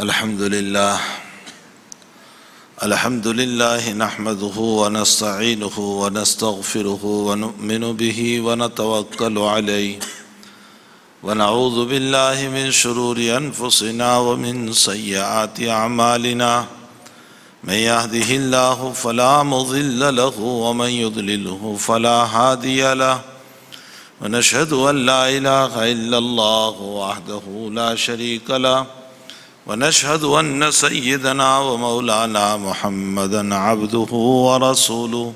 الحمد لله نحمده ونستعينه ونستغفره ونؤمن به ونتوكل عليه ونعوذ بالله من شرور أنفسنا ومن سيئات أعمالنا من يهده الله فلا مضل له ومن يضلله فلا هادي له ونشهد أن لا إله إلا الله وحده لا شريك له ونشهد أن سيدنا ومولانا محمدًا عبده ورسوله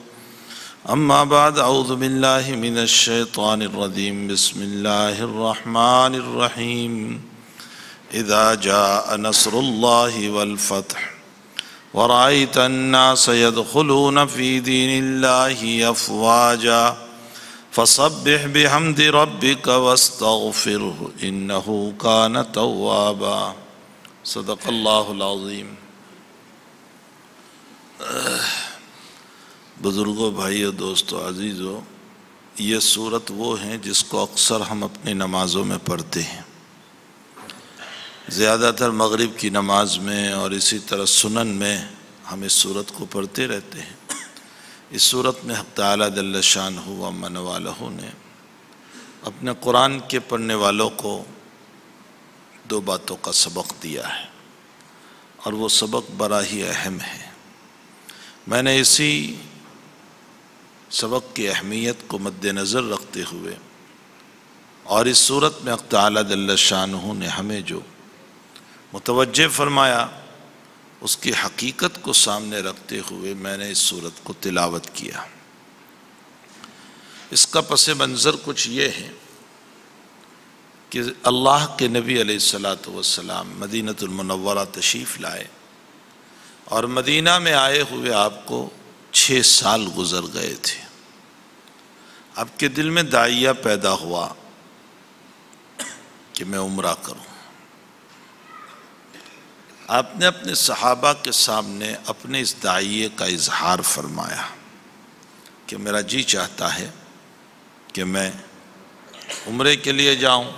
أما بعد أعوذ بالله من الشيطان الرجيم بسم الله الرحمن الرحيم إذا جاء نصر الله والفتح ورأيت الناس يدخلون في دين الله أفواجا فسبح بحمد ربك واستغفره إنه كان توابا صدق اللہ العظیم۔ بزرگوں، بھائیوں، دوستوں، عزیزوں، یہ سورت وہ ہیں جس کو اکثر ہم اپنی نمازوں میں پڑھتے ہیں، زیادہ تر مغرب کی نماز میں اور اسی طرح سنن میں ہم اس سورت کو پڑھتے رہتے ہیں۔ اس سورت میں حق تعالیٰ جل شانہ و من والہ نے اپنے قرآن کے پڑھنے والوں کو دو باتوں کا سبق دیا ہے، اور وہ سبق بڑا ہی اہم ہے۔ میں نے اسی سبق کی اہمیت کو مد نظر رکھتے ہوئے اور اس صورت میں حق تعالیٰ جل شانہ نے ہمیں جو متوجہ فرمایا اس کی حقیقت کو سامنے رکھتے ہوئے میں نے اس صورت کو تلاوت کیا۔ اس کا پس منظر کچھ یہ ہے کہ اللہ کے نبی علیہ السلام مدینہ المنورہ تشریف لائے، اور مدینہ میں آئے ہوئے آپ کو 6 سال گزر گئے تھے۔ آپ کے دل میں داعیہ پیدا ہوا کہ میں عمرہ کروں۔ آپ نے اپنے صحابہ کے سامنے اپنے اس داعیے کا اظہار فرمایا کہ میرا جی چاہتا ہے کہ میں عمرے کے لیے جاؤں۔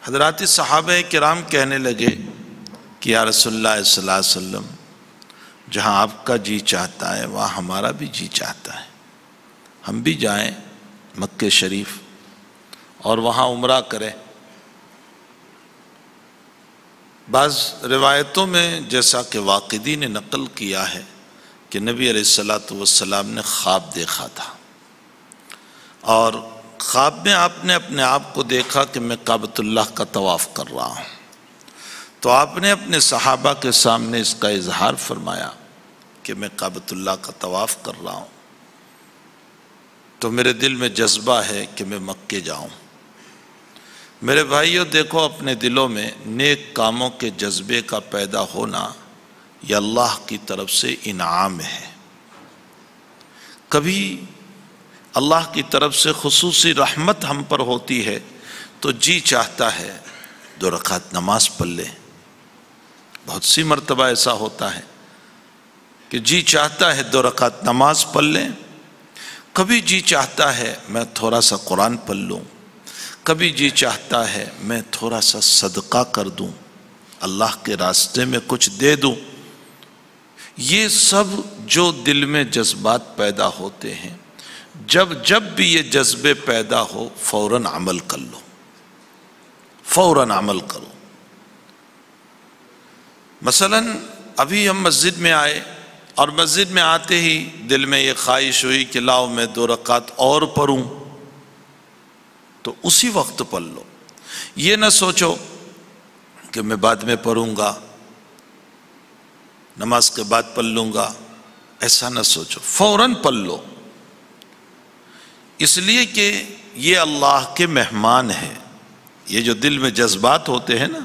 حضرات صحابہ کرام کہنے لگے کہ یا رسول اللہ صلی اللہ علیہ وسلم، جہاں آپ کا جی چاہتا ہے وہاں ہمارا بھی جی چاہتا ہے، ہم بھی جائیں مکہ شریف اور وہاں عمرہ کریں۔ بعض روایتوں میں جیسا کہ واقدی نے نقل کیا ہے کہ نبی علیہ السلام نے خواب دیکھا تھا، اور خواب میں آپ نے اپنے آپ کو دیکھا کہ میں کعبۃ اللہ کا طواف کر رہا ہوں، تو آپ نے اپنے صحابہ کے سامنے اس کا اظہار فرمایا کہ میں کعبۃ اللہ کا طواف کر رہا ہوں، تو میرے دل میں جذبہ ہے کہ میں مکے جاؤں۔ میرے بھائیوں، دیکھو اپنے دلوں میں نیک کاموں کے جذبے کا پیدا ہونا یہ اللہ کی طرف سے انعام ہے۔ کبھی اللہ کی طرف سے خصوصی رحمت ہم پر ہوتی ہے تو جی چاہتا ہے 2 رکعت نماز پڑھ لیں۔ بہت سی مرتبہ ایسا ہوتا ہے کہ جی چاہتا ہے 2 رکعت نماز پڑھ لیں، کبھی جی چاہتا ہے میں تھوڑا سا قرآن پڑھ لوں، کبھی جی چاہتا ہے میں تھوڑا سا صدقہ کر دوں، اللہ کے راستے میں کچھ دے دوں۔ یہ سب جو دل میں جذبات پیدا ہوتے ہیں، جب بھی یہ جذبے پیدا ہو فوراً عمل کر لو، فوراً عمل کرو۔ مثلاً ابھی ہم مسجد میں آئے اور مسجد میں آتے ہی دل میں یہ خواہش ہوئی کہ لاؤ میں 2 رکعت اور پڑھوں، تو اسی وقت پڑھ لو۔ یہ نہ سوچو کہ میں بعد میں پڑھوں گا، نماز کے بعد پڑھ لوں گا، ایسا نہ سوچو، فوراً پڑھ لو، اس لیے کہ یہ اللہ کے مہمان ہیں۔ یہ جو دل میں جذبات ہوتے ہیں نا،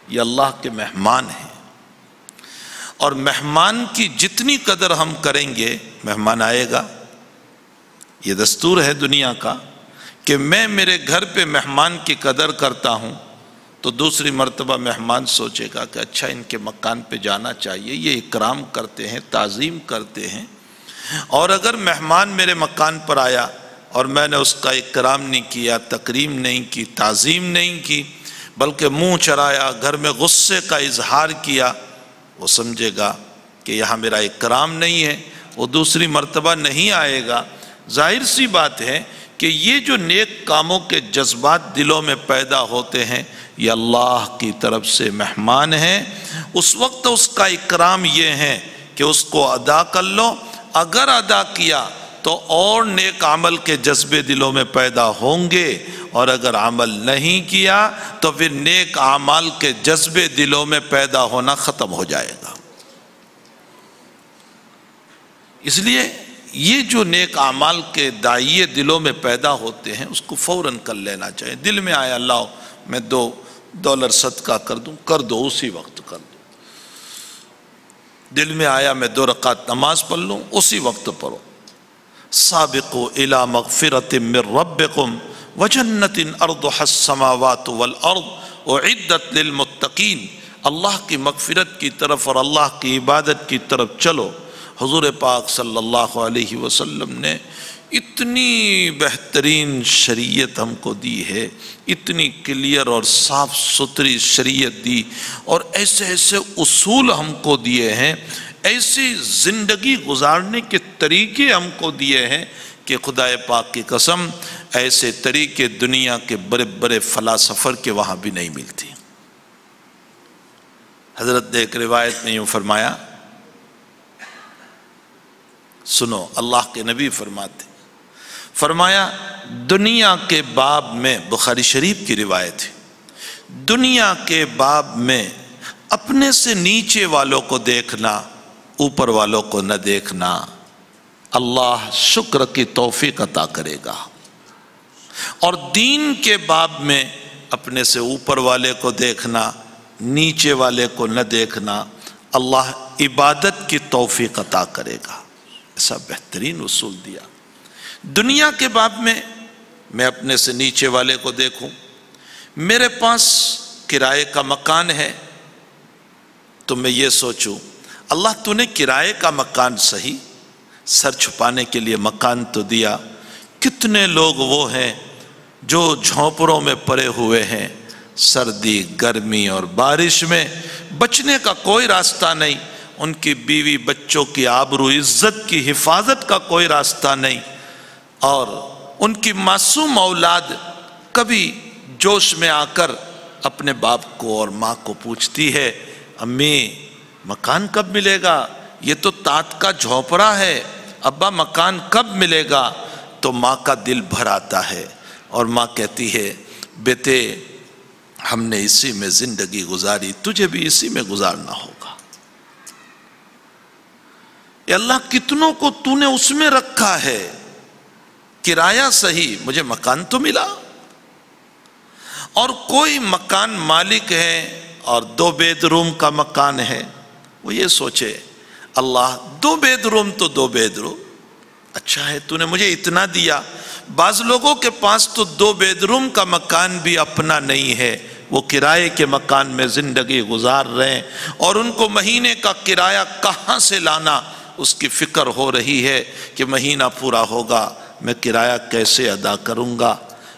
یہ اللہ کے مہمان ہیں، اور مہمان کی جتنی قدر ہم کریں گے مہمان آئے گا۔ یہ دستور ہے دنیا کا کہ میں میرے گھر پہ مہمان کی قدر کرتا ہوں تو دوسری مرتبہ مہمان سوچے گا کہ اچھا ان کے مکان پہ جانا چاہیے، یہ اکرام کرتے ہیں، تعظیم کرتے ہیں۔ اور اگر مہمان میرے مکان پر آیا اور میں نے اس کا اکرام نہیں کیا، تکریم نہیں کی، تعظیم نہیں کی، بلکہ منہ چرایا، گھر میں غصے کا اظہار کیا، وہ سمجھے گا کہ یہاں میرا اکرام نہیں ہے، وہ دوسری مرتبہ نہیں آئے گا۔ ظاہر سی بات ہے کہ یہ جو نیک کاموں کے جذبات دلوں میں پیدا ہوتے ہیں، یہ اللہ کی طرف سے مہمان ہیں۔ اس وقت اس کا اکرام یہ ہے کہ اس کو ادا کر لو، اگر ادا کیا تو اور نیک عمل کے جذبے دلوں میں پیدا ہوں گے، اور اگر عمل نہیں کیا تو پھر نیک اعمال کے جذبے دلوں میں پیدا ہونا ختم ہو جائے گا۔ اس لیے یہ جو نیک اعمال کے داعیے دلوں میں پیدا ہوتے ہیں اس کو فوراً کر لینا چاہیے۔ دل میں آیا اللہ میں $2 صدقہ کر دوں، کر دو، اسی وقت کر دو۔ دل میں آیا میں 2 رکعت نماز پڑھ لوں، اسی وقت پڑھو۔ سابقوا الی مغفرۃ من ربکم وجنۃ ارضها السماوات والارض اعدت للمتقین، اللہ کی مغفرت کی طرف اور اللہ کی عبادت کی طرف چلو۔ حضور پاک صلی اللہ علیہ وسلم نے اتنی بہترین شریعت ہم کو دی ہے، اتنی کلیئر اور صاف ستھری شریعت دی، اور ایسے ایسے اصول ہم کو دیے ہیں، ایسی زندگی گزارنے کے طریقے ہم کو دیے ہیں کہ خدا پاک کی قسم ایسے طریقے دنیا کے بڑے بڑے فلاسفر کے وہاں بھی نہیں ملتی۔ حضرت نے ایک روایت میں یوں فرمایا، سنو اللہ کے نبی فرمایا دنیا کے باب میں، بخاری شریف کی روایت ہے، دنیا کے باب میں اپنے سے نیچے والوں کو دیکھنا، اوپر والوں کو نہ دیکھنا، اللہ شکر کی توفیق عطا کرے گا۔ اور دین کے باب میں اپنے سے اوپر والے کو دیکھنا، نیچے والے کو نہ دیکھنا، اللہ عبادت کی توفیق عطا کرے گا۔ ایسا بہترین اصول دیا۔ دنیا کے باب میں اپنے سے نیچے والے کو دیکھوں، میرے پاس کرائے کا مکان ہے تو میں یہ سوچوں اللہ تو نے کرائے کا مکان صحیح، سر چھپانے کے لیے مکان تو دیا، کتنے لوگ وہ ہیں جو جھونپڑوں میں پڑے ہوئے ہیں، سردی گرمی اور بارش میں بچنے کا کوئی راستہ نہیں، ان کی بیوی بچوں کی آبرو عزت کی حفاظت کا کوئی راستہ نہیں، اور ان کی معصوم اولاد کبھی جوش میں آ کر اپنے باپ کو اور ماں کو پوچھتی ہے امی مکان کب ملے گا، یہ تو تات کا جھونپڑا ہے، ابا مکان کب ملے گا؟ تو ماں کا دل بھر آتا ہے اور ماں کہتی ہے بیٹے ہم نے اسی میں زندگی گزاری، تجھے بھی اسی میں گزارنا ہوگا۔ اے اللہ کتنوں کو تو نے اس میں رکھا ہے، کرایہ صحیح مجھے مکان تو ملا، اور کوئی مکان مالک ہے اور 2 بیڈ روم کا مکان ہے، وہ یہ سوچے اللہ 2 بیڈ روم تو 2 بیڈ روم اچھا ہے، تو نے مجھے اتنا دیا۔ بعض لوگوں کے پاس تو 2 بیڈ روم کا مکان بھی اپنا نہیں ہے، وہ کرائے کے مکان میں زندگی گزار رہے ہیں، اور ان کو مہینے کا کرایہ کہاں سے لانا اس کی فکر ہو رہی ہے کہ مہینہ پورا ہوگا میں کرایہ کیسے ادا کروں گا۔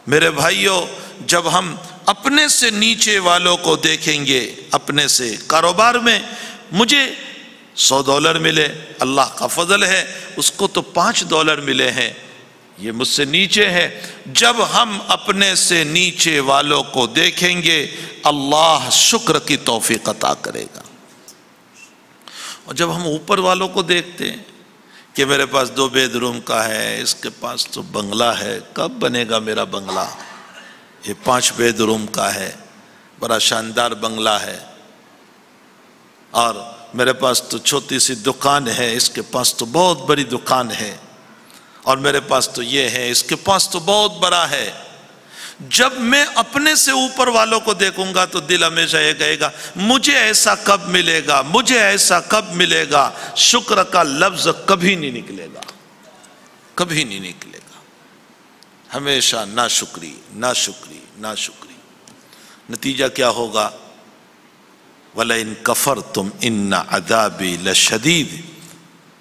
میرے بھائیوں جب ہم اپنے سے نیچے والوں کو دیکھیں گے، اپنے سے کاروبار میں مجھے $100 ملے، اللہ کا فضل ہے، اس کو تو $5 ملے ہیں، یہ مجھ سے نیچے ہے۔ جب ہم اپنے سے نیچے والوں کو دیکھیں گے اللہ شکر کی توفیق عطا کرے گا، اور جب ہم اوپر والوں کو دیکھتے ہیں کہ میرے پاس 2 بیڈ روم کا ہے، اس کے پاس تو بنگلہ ہے، کب بنے گا میرا بنگلہ، یہ 5 بیڈ روم کا ہے، بڑا شاندار بنگلہ ہے، اور میرے پاس تو چھوٹی سی دکان ہے، اس کے پاس تو بہت بڑی دکان ہے، اور میرے پاس تو یہ ہے، اس کے پاس تو بہت بڑا ہے۔ جب میں اپنے سے اوپر والوں کو دیکھوں گا تو دل ہمیشہ یہ کہے گا مجھے ایسا کب ملے گا، مجھے ایسا کب ملے گا، شکر کا لفظ کبھی نہیں نکلے گا، کبھی نہیں نکلے گا، ہمیشہ ناشکری ناشکری ناشکری۔ نتیجہ کیا ہوگا؟ وَلَئِن كَفَرْتُمْ إِنَّ عَذَابِي لَشَدِيدٌ۔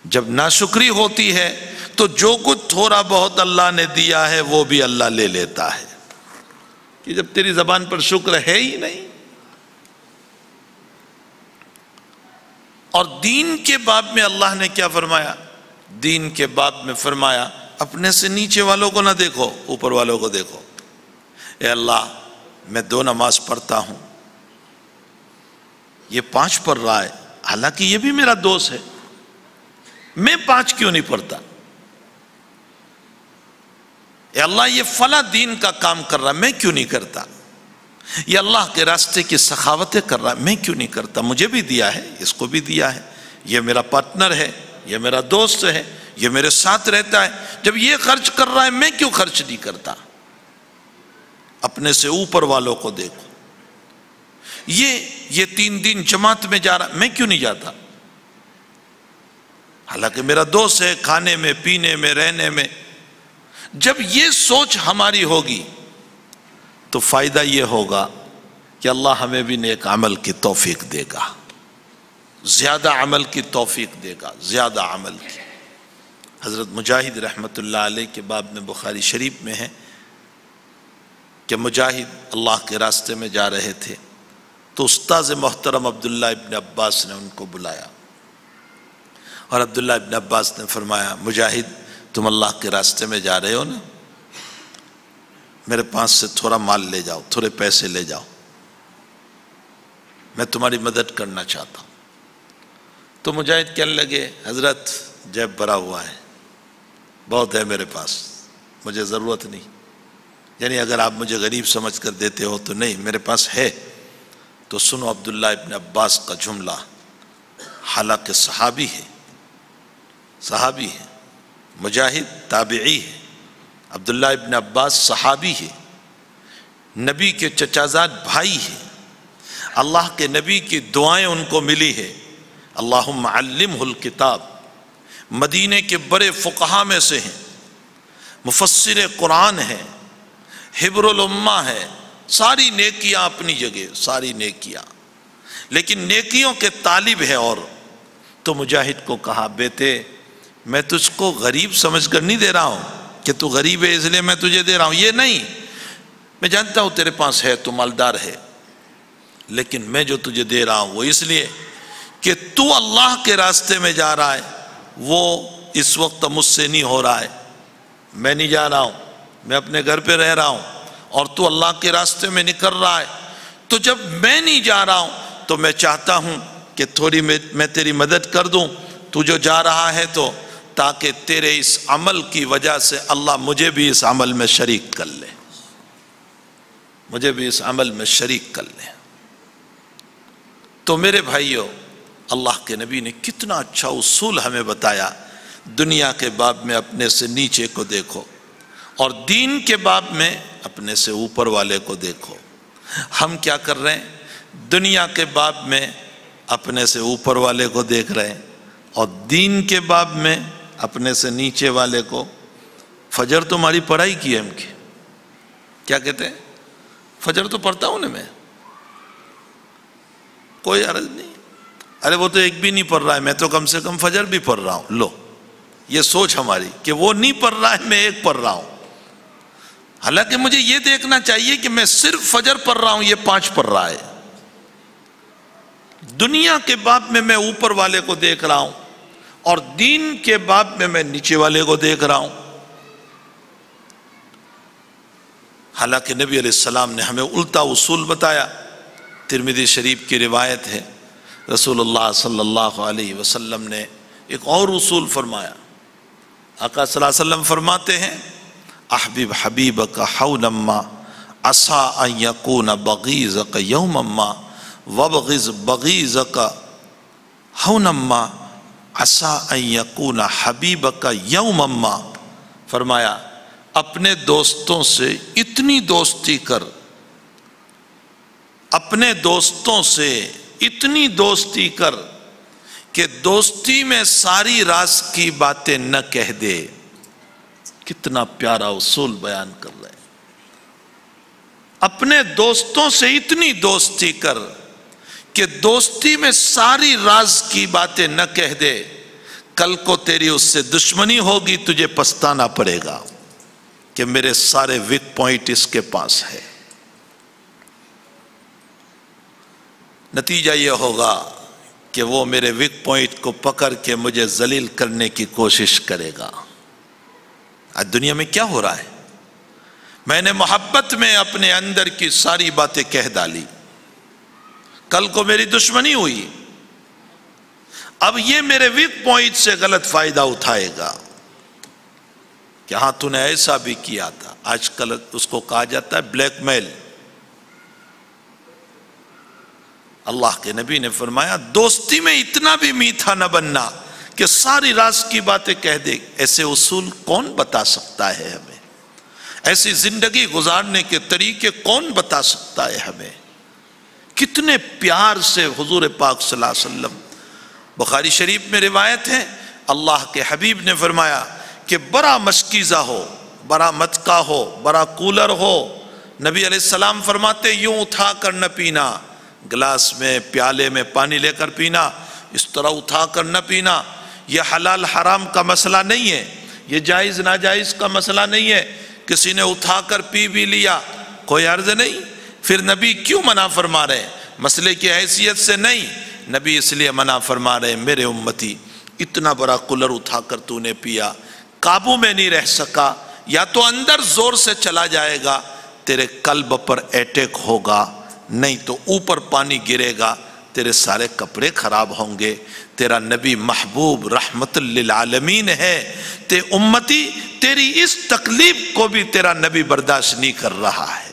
جب ناشکری ہوتی ہے تو جو کچھ تھوڑا بہت اللہ نے دیا ہے وہ بھی اللہ لے لیتا ہے۔ کہ جب تیری زبان پر شکر ہے ہی نہیں. اور دین کے باب میں اللہ نے کیا فرمایا؟ دین کے باب میں فرمایا اپنے سے نیچے والوں کو نہ دیکھو، اوپر والوں کو دیکھو. اے اللہ میں 2 نماز پڑھتا ہوں، یہ 5 پڑھ رہا ہے، حالانکہ یہ بھی میرا دوست ہے، میں 5 کیوں نہیں پڑھتا؟ اے اللہ یہ فلاں دین کا کام کر رہا ہے، میں کیوں نہیں کرتا؟ یہ اللہ کے راستے کی سخاوتیں کر رہا ہے، میں کیوں نہیں کرتا؟ مجھے بھی دیا ہے، اس کو بھی دیا ہے، یہ میرا پارٹنر ہے، یہ میرا دوست ہے، یہ میرے ساتھ رہتا ہے، جب یہ خرچ کر رہا ہے میں کیوں خرچ نہیں کرتا؟ اپنے سے اوپر والوں کو دیکھو. یہ 3 دن جماعت میں جا رہا، میں کیوں نہیں جاتا؟ حالانکہ میرا دوست ہے، کھانے میں، پینے میں، رہنے میں. جب یہ سوچ ہماری ہوگی تو فائدہ یہ ہوگا کہ اللہ ہمیں بھی نیک عمل کی توفیق دے گا، زیادہ عمل کی توفیق دے گا، زیادہ عمل کی. حضرت مجاہد رحمت اللہ علیہ کے باب میں بخاری شریف میں ہے کہ مجاہد اللہ کے راستے میں جا رہے تھے تو استاذ محترم عبداللہ ابن عباس نے ان کو بلایا، اور عبداللہ ابن عباس نے فرمایا مجاہد تم اللہ کے راستے میں جا رہے ہو نا، میرے پاس سے تھوڑا مال لے جاؤ، تھوڑے پیسے لے جاؤ، میں تمہاری مدد کرنا چاہتا ہوں. تو مجاہد کہنے لگے حضرت جیب بھرا ہوا ہے، بہت ہے میرے پاس، مجھے ضرورت نہیں. یعنی اگر آپ مجھے غریب سمجھ کر دیتے ہو تو نہیں، میرے پاس ہے. تو سنو عبداللہ ابن عباس کا جملہ، حالانکہ صحابی ہے، صحابی ہے، مجاہد تابعی ہے، عبداللہ ابن عباس صحابی ہے، نبی کے چچازاد بھائی ہے، اللہ کے نبی کی دعائیں ان کو ملی ہے، اللہم علمہ الکتاب، مدینے کے بڑے فقہاء میں سے ہیں، مفسر قرآن ہیں، حبر الامہ ہے، ساری نیکیاں اپنی جگہ، ساری نیکیاں، لیکن نیکیوں کے طالب ہے. اور تو مجاہد کو کہا بیٹے میں تجھ کو غریب سمجھ کر نہیں دے رہا ہوں کہ تو غریب ہے اس لیے میں تجھے دے رہا ہوں، یہ نہیں. میں جانتا ہوں تیرے پاس ہے، تو مالدار ہے، لیکن میں جو تجھے دے رہا ہوں وہ اس لیے کہ تو اللہ کے راستے میں جا رہا ہے، وہ اس وقت مجھ سے نہیں ہو رہا ہے. میں نہیں جا رہا ہوں، میں اپنے گھر پہ رہ رہا ہوں، اور تو اللہ کے راستے میں نکل رہا ہے. تو جب میں نہیں جا رہا ہوں تو میں چاہتا ہوں کہ تھوڑی میں تیری مدد کر دوں، تو جو جا رہا ہے تو تاکہ تیرے اس عمل کی وجہ سے اللہ مجھے بھی اس عمل میں شریک کر لے، مجھے بھی اس عمل میں شریک کر لے. تو میرے بھائیوں، اللہ کے نبی نے کتنا اچھا اصول ہمیں بتایا. دنیا کے باب میں اپنے سے نیچے کو دیکھو، اور دین کے باب میں اپنے سے اوپر والے کو دیکھو. ہم کیا کر رہے ہیں؟ دنیا کے باب میں اپنے سے اوپر والے کو دیکھ رہے ہیں، اور دین کے باب میں اپنے سے نیچے والے کو. فجر تو ہماری پڑھائی کی ہے، ہم کی کیا کہتے ہیں، فجر تو پڑھتا ہوں نا میں، کوئی عرض نہیں. ارے وہ تو ایک بھی نہیں پڑھ رہا ہے، میں تو کم سے کم فجر بھی پڑھ رہا ہوں. لو یہ سوچ ہماری کہ وہ نہیں پڑھ رہا ہے، میں ایک پڑھ رہا ہوں. حالانکہ مجھے یہ دیکھنا چاہیے کہ میں صرف فجر پڑھ رہا ہوں، یہ 5 پڑھ رہا ہے. دنیا کے باب میں اوپر والے کو دیکھ رہا ہوں، اور دین کے باب میں نیچے والے کو دیکھ رہا ہوں. حالانکہ نبی علیہ السلام نے ہمیں الٹا اصول بتایا. ترمذی شریف کی روایت ہے، رسول اللہ صلی اللہ علیہ وسلم نے ایک اور اصول فرمایا. آقا صلی اللہ علیہ وسلم فرماتے ہیں احبب حبیبک حولا ما عسى ان يكون بغيضك يوما ما وابغض بغيضك حولا ما عسى ان يكون حبیبک یوما ما. فرمایا اپنے دوستوں سے اتنی دوستی کر، اپنے دوستوں سے اتنی دوستی کر کہ دوستی میں ساری راز کی باتیں نہ کہہ دے. کتنا پیارا اصول بیان کر رہے ہیں. اپنے دوستوں سے اتنی دوستی کر کہ دوستی میں ساری راز کی باتیں نہ کہہ دے. کل کو تیری اس سے دشمنی ہوگی، تجھے پچھتانا پڑے گا کہ میرے سارے ویک پوائنٹ اس کے پاس ہے. نتیجہ یہ ہوگا کہ وہ میرے ویک پوائنٹ کو پکڑ کے مجھے ذلیل کرنے کی کوشش کرے گا۔ آج دنیا میں کیا ہو رہا ہے؟ میں نے محبت میں اپنے اندر کی ساری باتیں کہہ ڈالی، کل کو میری دشمنی ہوئی، اب یہ میرے ویک پوائنٹ سے غلط فائدہ اٹھائے گا کہ ہاں تو نے ایسا بھی کیا تھا۔ آج کل اس کو کہا جاتا ہے بلیک میل۔ اللہ کے نبی نے فرمایا دوستی میں اتنا بھی میٹھا نہ بننا کہ ساری راز کی باتیں کہہ دے۔ ایسے اصول کون بتا سکتا ہے ہمیں؟ ایسی زندگی گزارنے کے طریقے کون بتا سکتا ہے ہمیں؟ کتنے پیار سے حضور پاک صلی اللہ علیہ وسلم، بخاری شریف میں روایت ہے، اللہ کے حبیب نے فرمایا کہ بڑا مشکیزہ ہو، بڑا مٹکا ہو، بڑا کولر ہو، نبی علیہ السلام فرماتے یوں اٹھا کر نہ پینا، گلاس میں پیالے میں پانی لے کر پینا، اس طرح اٹھا کر نہ پینا۔ یہ حلال حرام کا مسئلہ نہیں ہے، یہ جائز ناجائز کا مسئلہ نہیں ہے، کسی نے اٹھا کر پی بھی لیا کوئی عرض نہیں۔ پھر نبی کیوں منع فرما رہے ہیں؟ مسئلے کی حیثیت سے نہیں، نبی اس لیے منع فرما رہے ہیں میرے امتی اتنا بڑا کولر اٹھا کر تو نے پیا، قابو میں نہیں رہ سکا، یا تو اندر زور سے چلا جائے گا، تیرے قلب پر اٹیک ہوگا، نہیں تو اوپر پانی گرے گا، تیرے سارے کپڑے خراب ہوں گے۔ تیرا نبی محبوب رحمت للعالمین ہے، تے امتی تیری اس تکلیف کو بھی تیرا نبی برداشت نہیں کر رہا ہے۔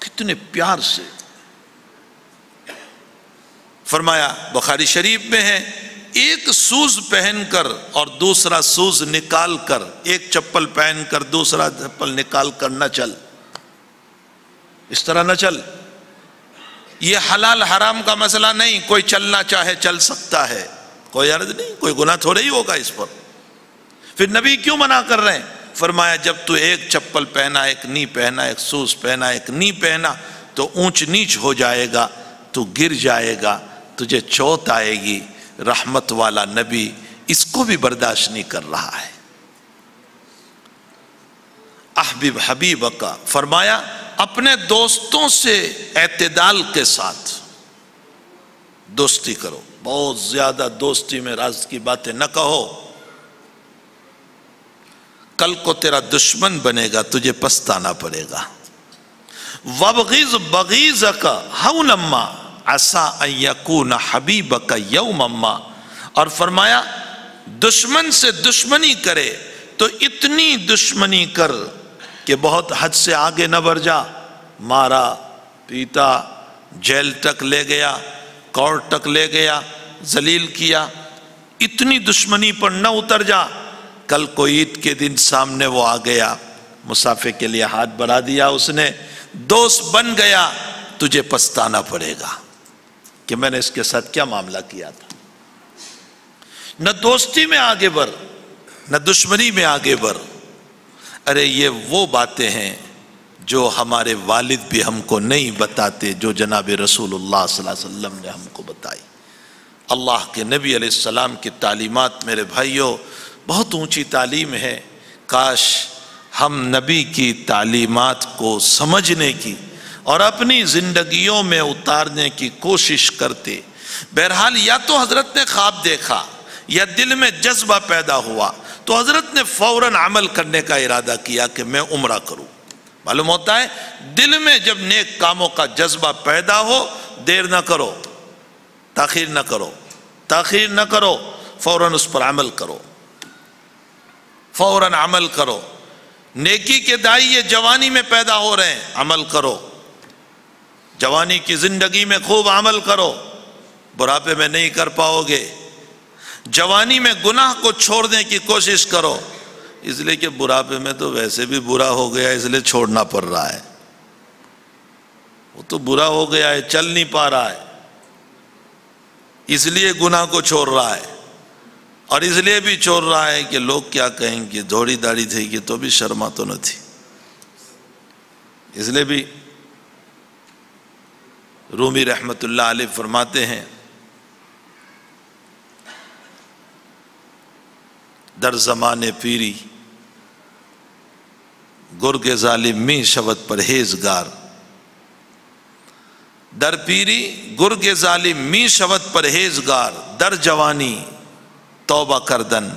کتنے پیار سے فرمایا، بخاری شریف میں ہے، ایک سوز پہن کر اور دوسرا سوز نکال کر، ایک چپل پہن کر دوسرا چپل نکال کر نہ چل، اس طرح نہ چل۔ یہ حلال حرام کا مسئلہ نہیں، کوئی چلنا چاہے چل سکتا ہے، کوئی عرض نہیں، کوئی گناہ تھوڑے ہی ہوگا اس پر۔ پھر نبی کیوں منع کر رہے ہیں؟ فرمایا جب تو ایک چپل پہنا، ایک نہیں پہنا، ایک سوز پہنا، ایک نہیں پہنا، تو اونچ نیچ ہو جائے گا، تو گر جائے گا، تجھے چوٹ آئے گی۔ رحمت والا نبی اس کو بھی برداشت نہیں کر رہا ہے۔ احبب حبیبک کا فرمایا اپنے دوستوں سے اعتدال کے ساتھ دوستی کرو، بہت زیادہ دوستی میں راز کی باتیں نہ کہو، کل کو تیرا دشمن بنے گا، تجھے پچھتانا پڑے گا۔ وَابْغِضْ بَغِيضَكَ هَوْنًا مَّا عَسَىٰ أَن يَكُونَ حَبِيبَكَ يَوْمًا مَّا، اور فرمایا دشمن سے دشمنی کرے تو اتنی دشمنی کر کہ بہت حد سے آگے نہ بڑھ جا، مارا پیتا، جیل تک لے گیا، کورٹ تک لے گیا، ذلیل کیا، اتنی دشمنی پر نہ اتر جا، کل کو عید کے دن سامنے وہ آ گیا، مسافے کے لیے ہاتھ بڑھا دیا اس نے، دوست بن گیا، تجھے پچھتانا پڑے گا کہ میں نے اس کے ساتھ کیا معاملہ کیا تھا۔ نہ دوستی میں آگے بڑھ، نہ دشمنی میں آگے بڑھ۔ ارے یہ وہ باتیں ہیں جو ہمارے والد بھی ہم کو نہیں بتاتے، جو جناب رسول اللہ صلی اللہ علیہ وسلم نے ہم کو بتائی۔ اللہ کے نبی علیہ السلام کی تعلیمات میرے بھائیوں بہت اونچی تعلیم ہے، کاش ہم نبی کی تعلیمات کو سمجھنے کی اور اپنی زندگیوں میں اتارنے کی کوشش کرتے۔ بہرحال یا تو حضرت نے خواب دیکھا یا دل میں جذبہ پیدا ہوا تو حضرت نے فوراً عمل کرنے کا ارادہ کیا کہ میں عمرہ کروں۔ معلوم ہوتا ہے دل میں جب نیک کاموں کا جذبہ پیدا ہو، دیر نہ کرو، تاخیر نہ کرو، تاخیر نہ کرو، فوراً اس پر عمل کرو، فوراً عمل کرو۔ نیکی کے دائی یہ جوانی میں پیدا ہو رہے ہیں، عمل کرو، جوانی کی زندگی میں خوب عمل کرو، بڑھاپے میں نہیں کر پاؤ گے۔ جوانی میں گناہ کو چھوڑنے کی کوشش کرو، اس لیے کہ بڑھاپے میں تو ویسے بھی برا ہو گیا، اس لیے چھوڑنا پڑ رہا ہے، وہ تو برا ہو گیا ہے، چل نہیں پا رہا ہے، اس لیے گناہ کو چھوڑ رہا ہے، اور اس لیے بھی چھوڑ رہا ہے کہ لوگ کیا کہیں گے، تھوڑی داڑھی تھی کہ تو بھی شرما تو نہ تھی، اس لیے بھی۔ رومی رحمت اللہ علیہ فرماتے ہیں در زمان پیری گرگ ظالم می شود پرہیزگار، در پیری گرگ ظالم می شود پرہیزگار، در جوانی توبہ کردن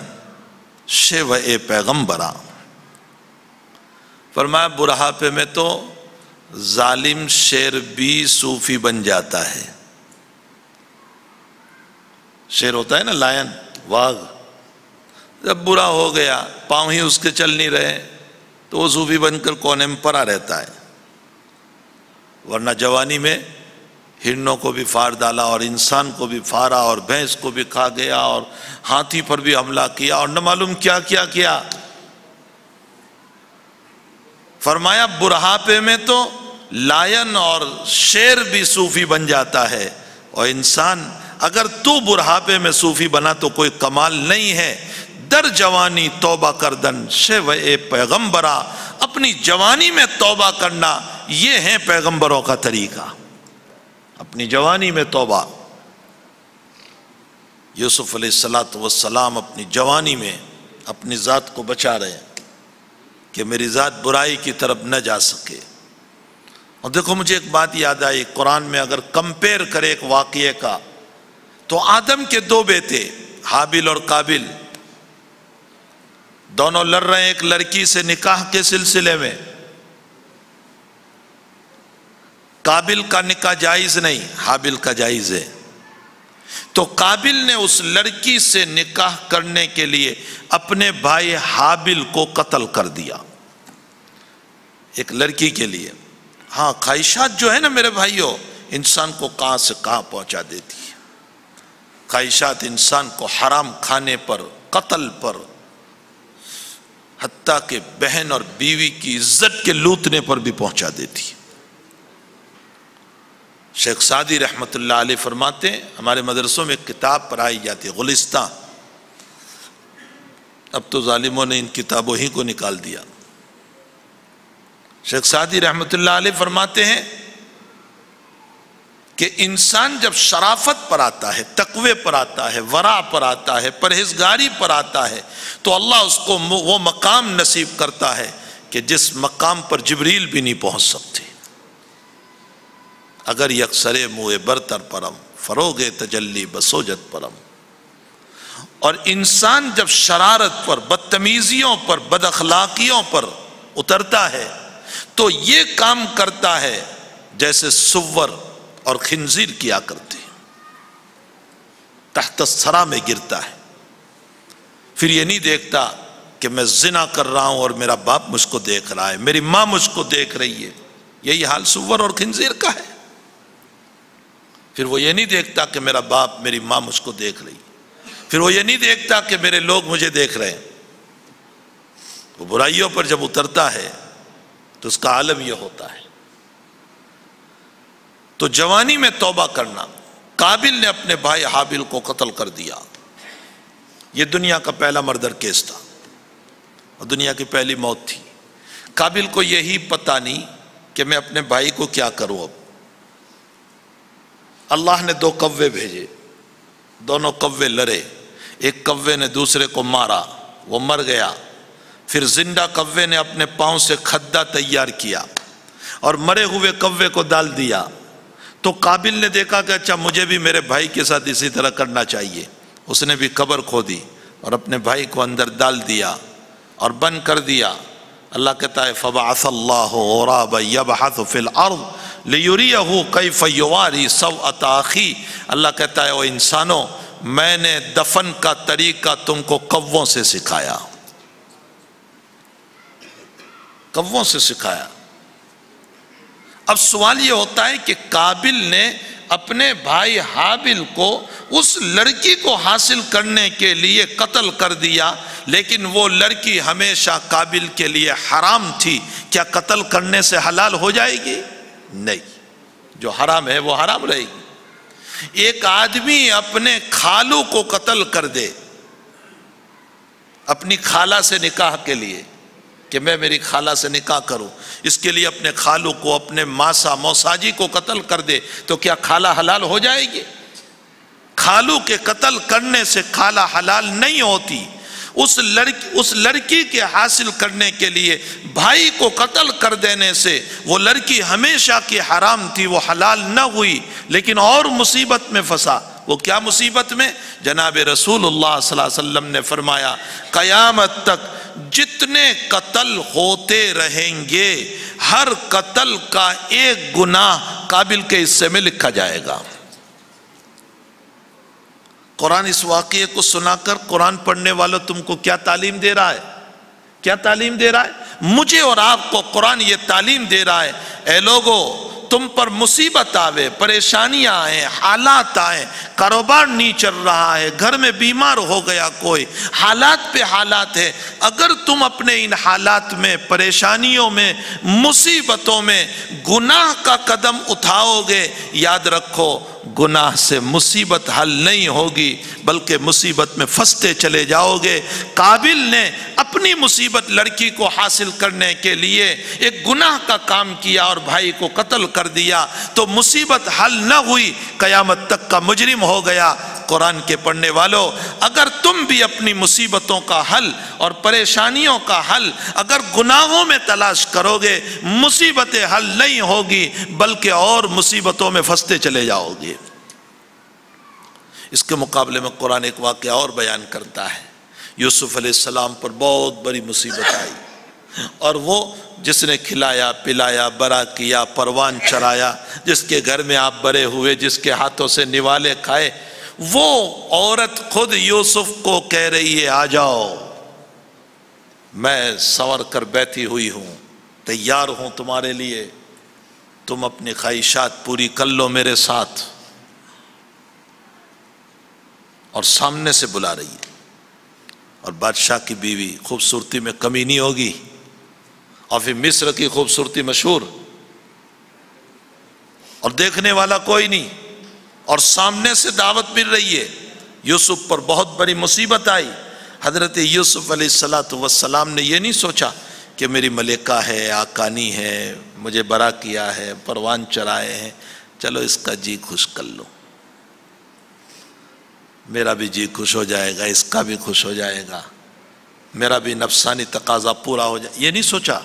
شیو اے پیغمبرا۔ فرمایا بڑھاپے میں تو ظالم شیر بھی صوفی بن جاتا ہے۔ شیر ہوتا ہے نا لائن، واغ، جب برا ہو گیا پاؤں ہی اس کے چل نہیں رہے تو وہ صوفی بن کر کونے میں پڑا رہتا ہے، ورنہ جوانی میں ہرنوں کو بھی پھاڑ ڈالا اور انسان کو بھی پھاڑا اور بھینس کو بھی کھا گیا اور ہاتھی پر بھی حملہ کیا اور نہ معلوم کیا کیا کیا۔ فرمایا بڑھاپے میں تو لائن اور شیر بھی صوفی بن جاتا ہے، اور انسان اگر تو بڑھاپے میں صوفی بنا تو کوئی کمال نہیں ہے۔ در جوانی توبہ کردن شیو اے پیغمبرا، اپنی جوانی میں توبہ کرنا یہ ہے پیغمبروں کا طریقہ، اپنی جوانی میں توبہ۔ یوسف علیہ السلام اپنی جوانی میں اپنی ذات کو بچا رہے ہیں کہ میری ذات برائی کی طرف نہ جا سکے۔ اور دیکھو مجھے ایک بات یاد آئی، قرآن میں اگر کمپیر کرے ایک واقعے کا تو آدم کے دو بیٹے حابیل اور قابیل دونوں لڑ رہے ہیں ایک لڑکی سے نکاح کے سلسلے میں۔ قابیل کا نکاح جائز نہیں، حابیل کا جائز ہے، تو قابیل نے اس لڑکی سے نکاح کرنے کے لیے اپنے بھائی حابیل کو قتل کر دیا ایک لڑکی کے لیے۔ ہاں خواہشات جو ہے نا میرے بھائیوں، انسان کو کہاں سے کہاں پہنچا دیتی ہے۔ خواہشات انسان کو حرام کھانے پر، قتل پر، حتیٰ کہ بہن اور بیوی کی عزت کے لوٹنے پر بھی پہنچا دیتی ہے۔ شیخ سعدی رحمت اللہ علیہ فرماتے ہیں، ہمارے مدرسوں میں ایک کتاب پڑھائی جاتی ہے غلستان، اب تو ظالموں نے ان کتابوں ہی کو نکال دیا۔ شیخ سعدی رحمت اللہ علیہ فرماتے ہیں کہ انسان جب شرافت پر آتا ہے، تقوی پر آتا ہے، ورع پر آتا ہے، پرہیزگاری پر آتا ہے، تو اللہ اس کو وہ مقام نصیب کرتا ہے کہ جس مقام پر جبریل بھی نہیں پہنچ سکتے۔ اگر یکسرے موئے برتر پرم، فروغ تجلی بسوجت پرم۔ اور انسان جب شرارت پر، بدتمیزیوں پر، بد اخلاقیوں پر اترتا ہے تو یہ کام کرتا ہے جیسے سور اور خنزیر کیا کرتے ہیں، تحت الثری میں گرتا ہے۔ پھر یہ نہیں دیکھتا کہ میں زنا کر رہا ہوں اور میرا باپ مجھ کو دیکھ رہا ہے، میری ماں مجھ کو دیکھ رہی ہے، یہی حال سور اور خنزیر کا ہے۔ پھر وہ یہ نہیں دیکھتا کہ میرا باپ میری ماں مجھ کو دیکھ رہی ہے، پھر وہ یہ نہیں دیکھتا کہ میرے لوگ مجھے دیکھ رہے ہیں۔ وہ برائیوں پر جب اترتا ہے تو اس کا عالم یہ ہوتا ہے۔ تو جوانی میں توبہ کرنا، قابیل نے اپنے بھائی حابیل کو قتل کر دیا، یہ دنیا کا پہلا مردر کیس تھا اور دنیا کی پہلی موت تھی۔ قابیل کو یہی پتہ نہیں کہ میں اپنے بھائی کو کیا کروں۔ اب اللہ نے دو کوے بھیجے، دونوں کوے لڑے، ایک کوے نے دوسرے کو مارا، وہ مر گیا۔ پھر زندہ کوے نے اپنے پاؤں سے کھدا تیار کیا اور مرے ہوئے کوے کو ڈال دیا۔ تو قابیل نے دیکھا کہ اچھا مجھے بھی میرے بھائی کے ساتھ اسی طرح کرنا چاہیے، اس نے بھی قبر کھودی اور اپنے بھائی کو اندر ڈال دیا اور بند کر دیا۔ اللہ کہتا ہے فَبَعَثَ اللَّهُ غُرَابًا يَبْحَثُ فِي الْأَرْضِ لِيُرِيَهُ كَيْفَ يُوَارِي سَوْءَةَ أَخِيهِ۔ اللہ کہتا ہے او انسانوں، میں نے دفن کا طریقہ تم کو کووں سے سکھایا، کووں سے سکھایا۔ اب سوال یہ ہوتا ہے کہ قابیل نے اپنے بھائی حابیل کو اس لڑکی کو حاصل کرنے کے لیے قتل کر دیا، لیکن وہ لڑکی ہمیشہ قابیل کے لیے حرام تھی، کیا قتل کرنے سے حلال ہو جائے گی؟ نہیں، جو حرام ہے وہ حرام رہے گی۔ ایک آدمی اپنے خالو کو قتل کر دے اپنی خالہ سے نکاح کے لیے کہ میں میری خالہ سے نکاح کروں، اس کے لیے اپنے خالو کو، اپنے ماسا موساجی کو قتل کر دے، تو کیا خالہ حلال ہو جائے گی؟ خالو کے قتل کرنے سے خالہ حلال نہیں ہوتی۔ اس لڑکی کے حاصل کرنے کے لیے بھائی کو قتل کر دینے سے وہ لڑکی ہمیشہ کی حرام تھی، وہ حلال نہ ہوئی، لیکن اور مصیبت میں پھنسا۔ وہ کیا مصیبت میں؟ جناب رسول اللہ صلی اللہ علیہ وسلم نے فرمایا قیامت تک جتنے قتل ہوتے رہیں گے ہر قتل کا ایک گناہ قابل کے حصے میں لکھا جائے گا۔ قرآن اس واقعے کو سنا کر قرآن پڑھنے والوں تم کو کیا تعلیم دے رہا ہے؟ کیا تعلیم دے رہا ہے؟ مجھے اور آپ کو قرآن یہ تعلیم دے رہا ہے، اے لوگو تم پر مصیبت آوے، پریشانیاں آئیں، حالات آئیں، کاروبار نہیں چل رہا ہے، گھر میں بیمار ہو گیا کوئی، حالات پہ حالات ہے، اگر تم اپنے ان حالات میں، پریشانیوں میں، مصیبتوں میں گناہ کا قدم اٹھاؤ گے، یاد رکھو گناہ سے مصیبت حل نہیں ہوگی بلکہ مصیبت میں پھنستے چلے جاؤ گے۔ قابل نے اپنی مصیبت لڑکی کو حاصل کرنے کے لیے ایک گناہ کا کام کیا اور بھائی کو قتل کر دیا تو مصیبت حل نہ ہوئی، قیامت تک کا مجرم ہو گیا۔ قرآن کے پڑھنے والوں، اگر تم بھی اپنی مصیبتوں کا حل اور پریشانیوں کا حل اگر گناہوں میں تلاش کرو گے، مصیبتیں حل نہیں ہوگی بلکہ اور مصیبتوں میں پھنستے چلے جاؤ گے۔ اس کے مقابلے میں قرآن ایک واقعہ اور بیان کرتا ہے۔ یوسف علیہ السلام پر بہت بڑی مصیبت آئی اور وہ جس نے کھلایا پلایا بڑا کیا پروان چرایا، جس کے گھر میں آپ بڑے ہوئے، جس کے ہاتھوں سے نوالے کھائے، وہ عورت خود یوسف کو کہہ رہی ہے آ جاؤ، میں سنور کر بیٹھی ہوئی ہوں، تیار ہوں تمہارے لیے، تم اپنی خواہشات پوری کر لو میرے ساتھ، اور سامنے سے بلا رہی ہے۔ اور بادشاہ کی بیوی خوبصورتی میں کمی نہیں ہوگی، اور پھر مصر کی خوبصورتی مشہور، اور دیکھنے والا کوئی نہیں، اور سامنے سے دعوت مل رہی ہے۔ یوسف پر بہت بڑی مصیبت آئی۔ حضرت یوسف علیہ السلام نے یہ نہیں سوچا کہ میری ملکہ ہے، آقانی ہے، مجھے برا کیا ہے، پروان چرائے ہیں، چلو اس کا جی خوش کر لو، میرا بھی جی خوش ہو جائے گا، اس کا بھی خوش ہو جائے گا، میرا بھی نفسانی تقاضا پورا ہو جائے، یہ نہیں سوچا،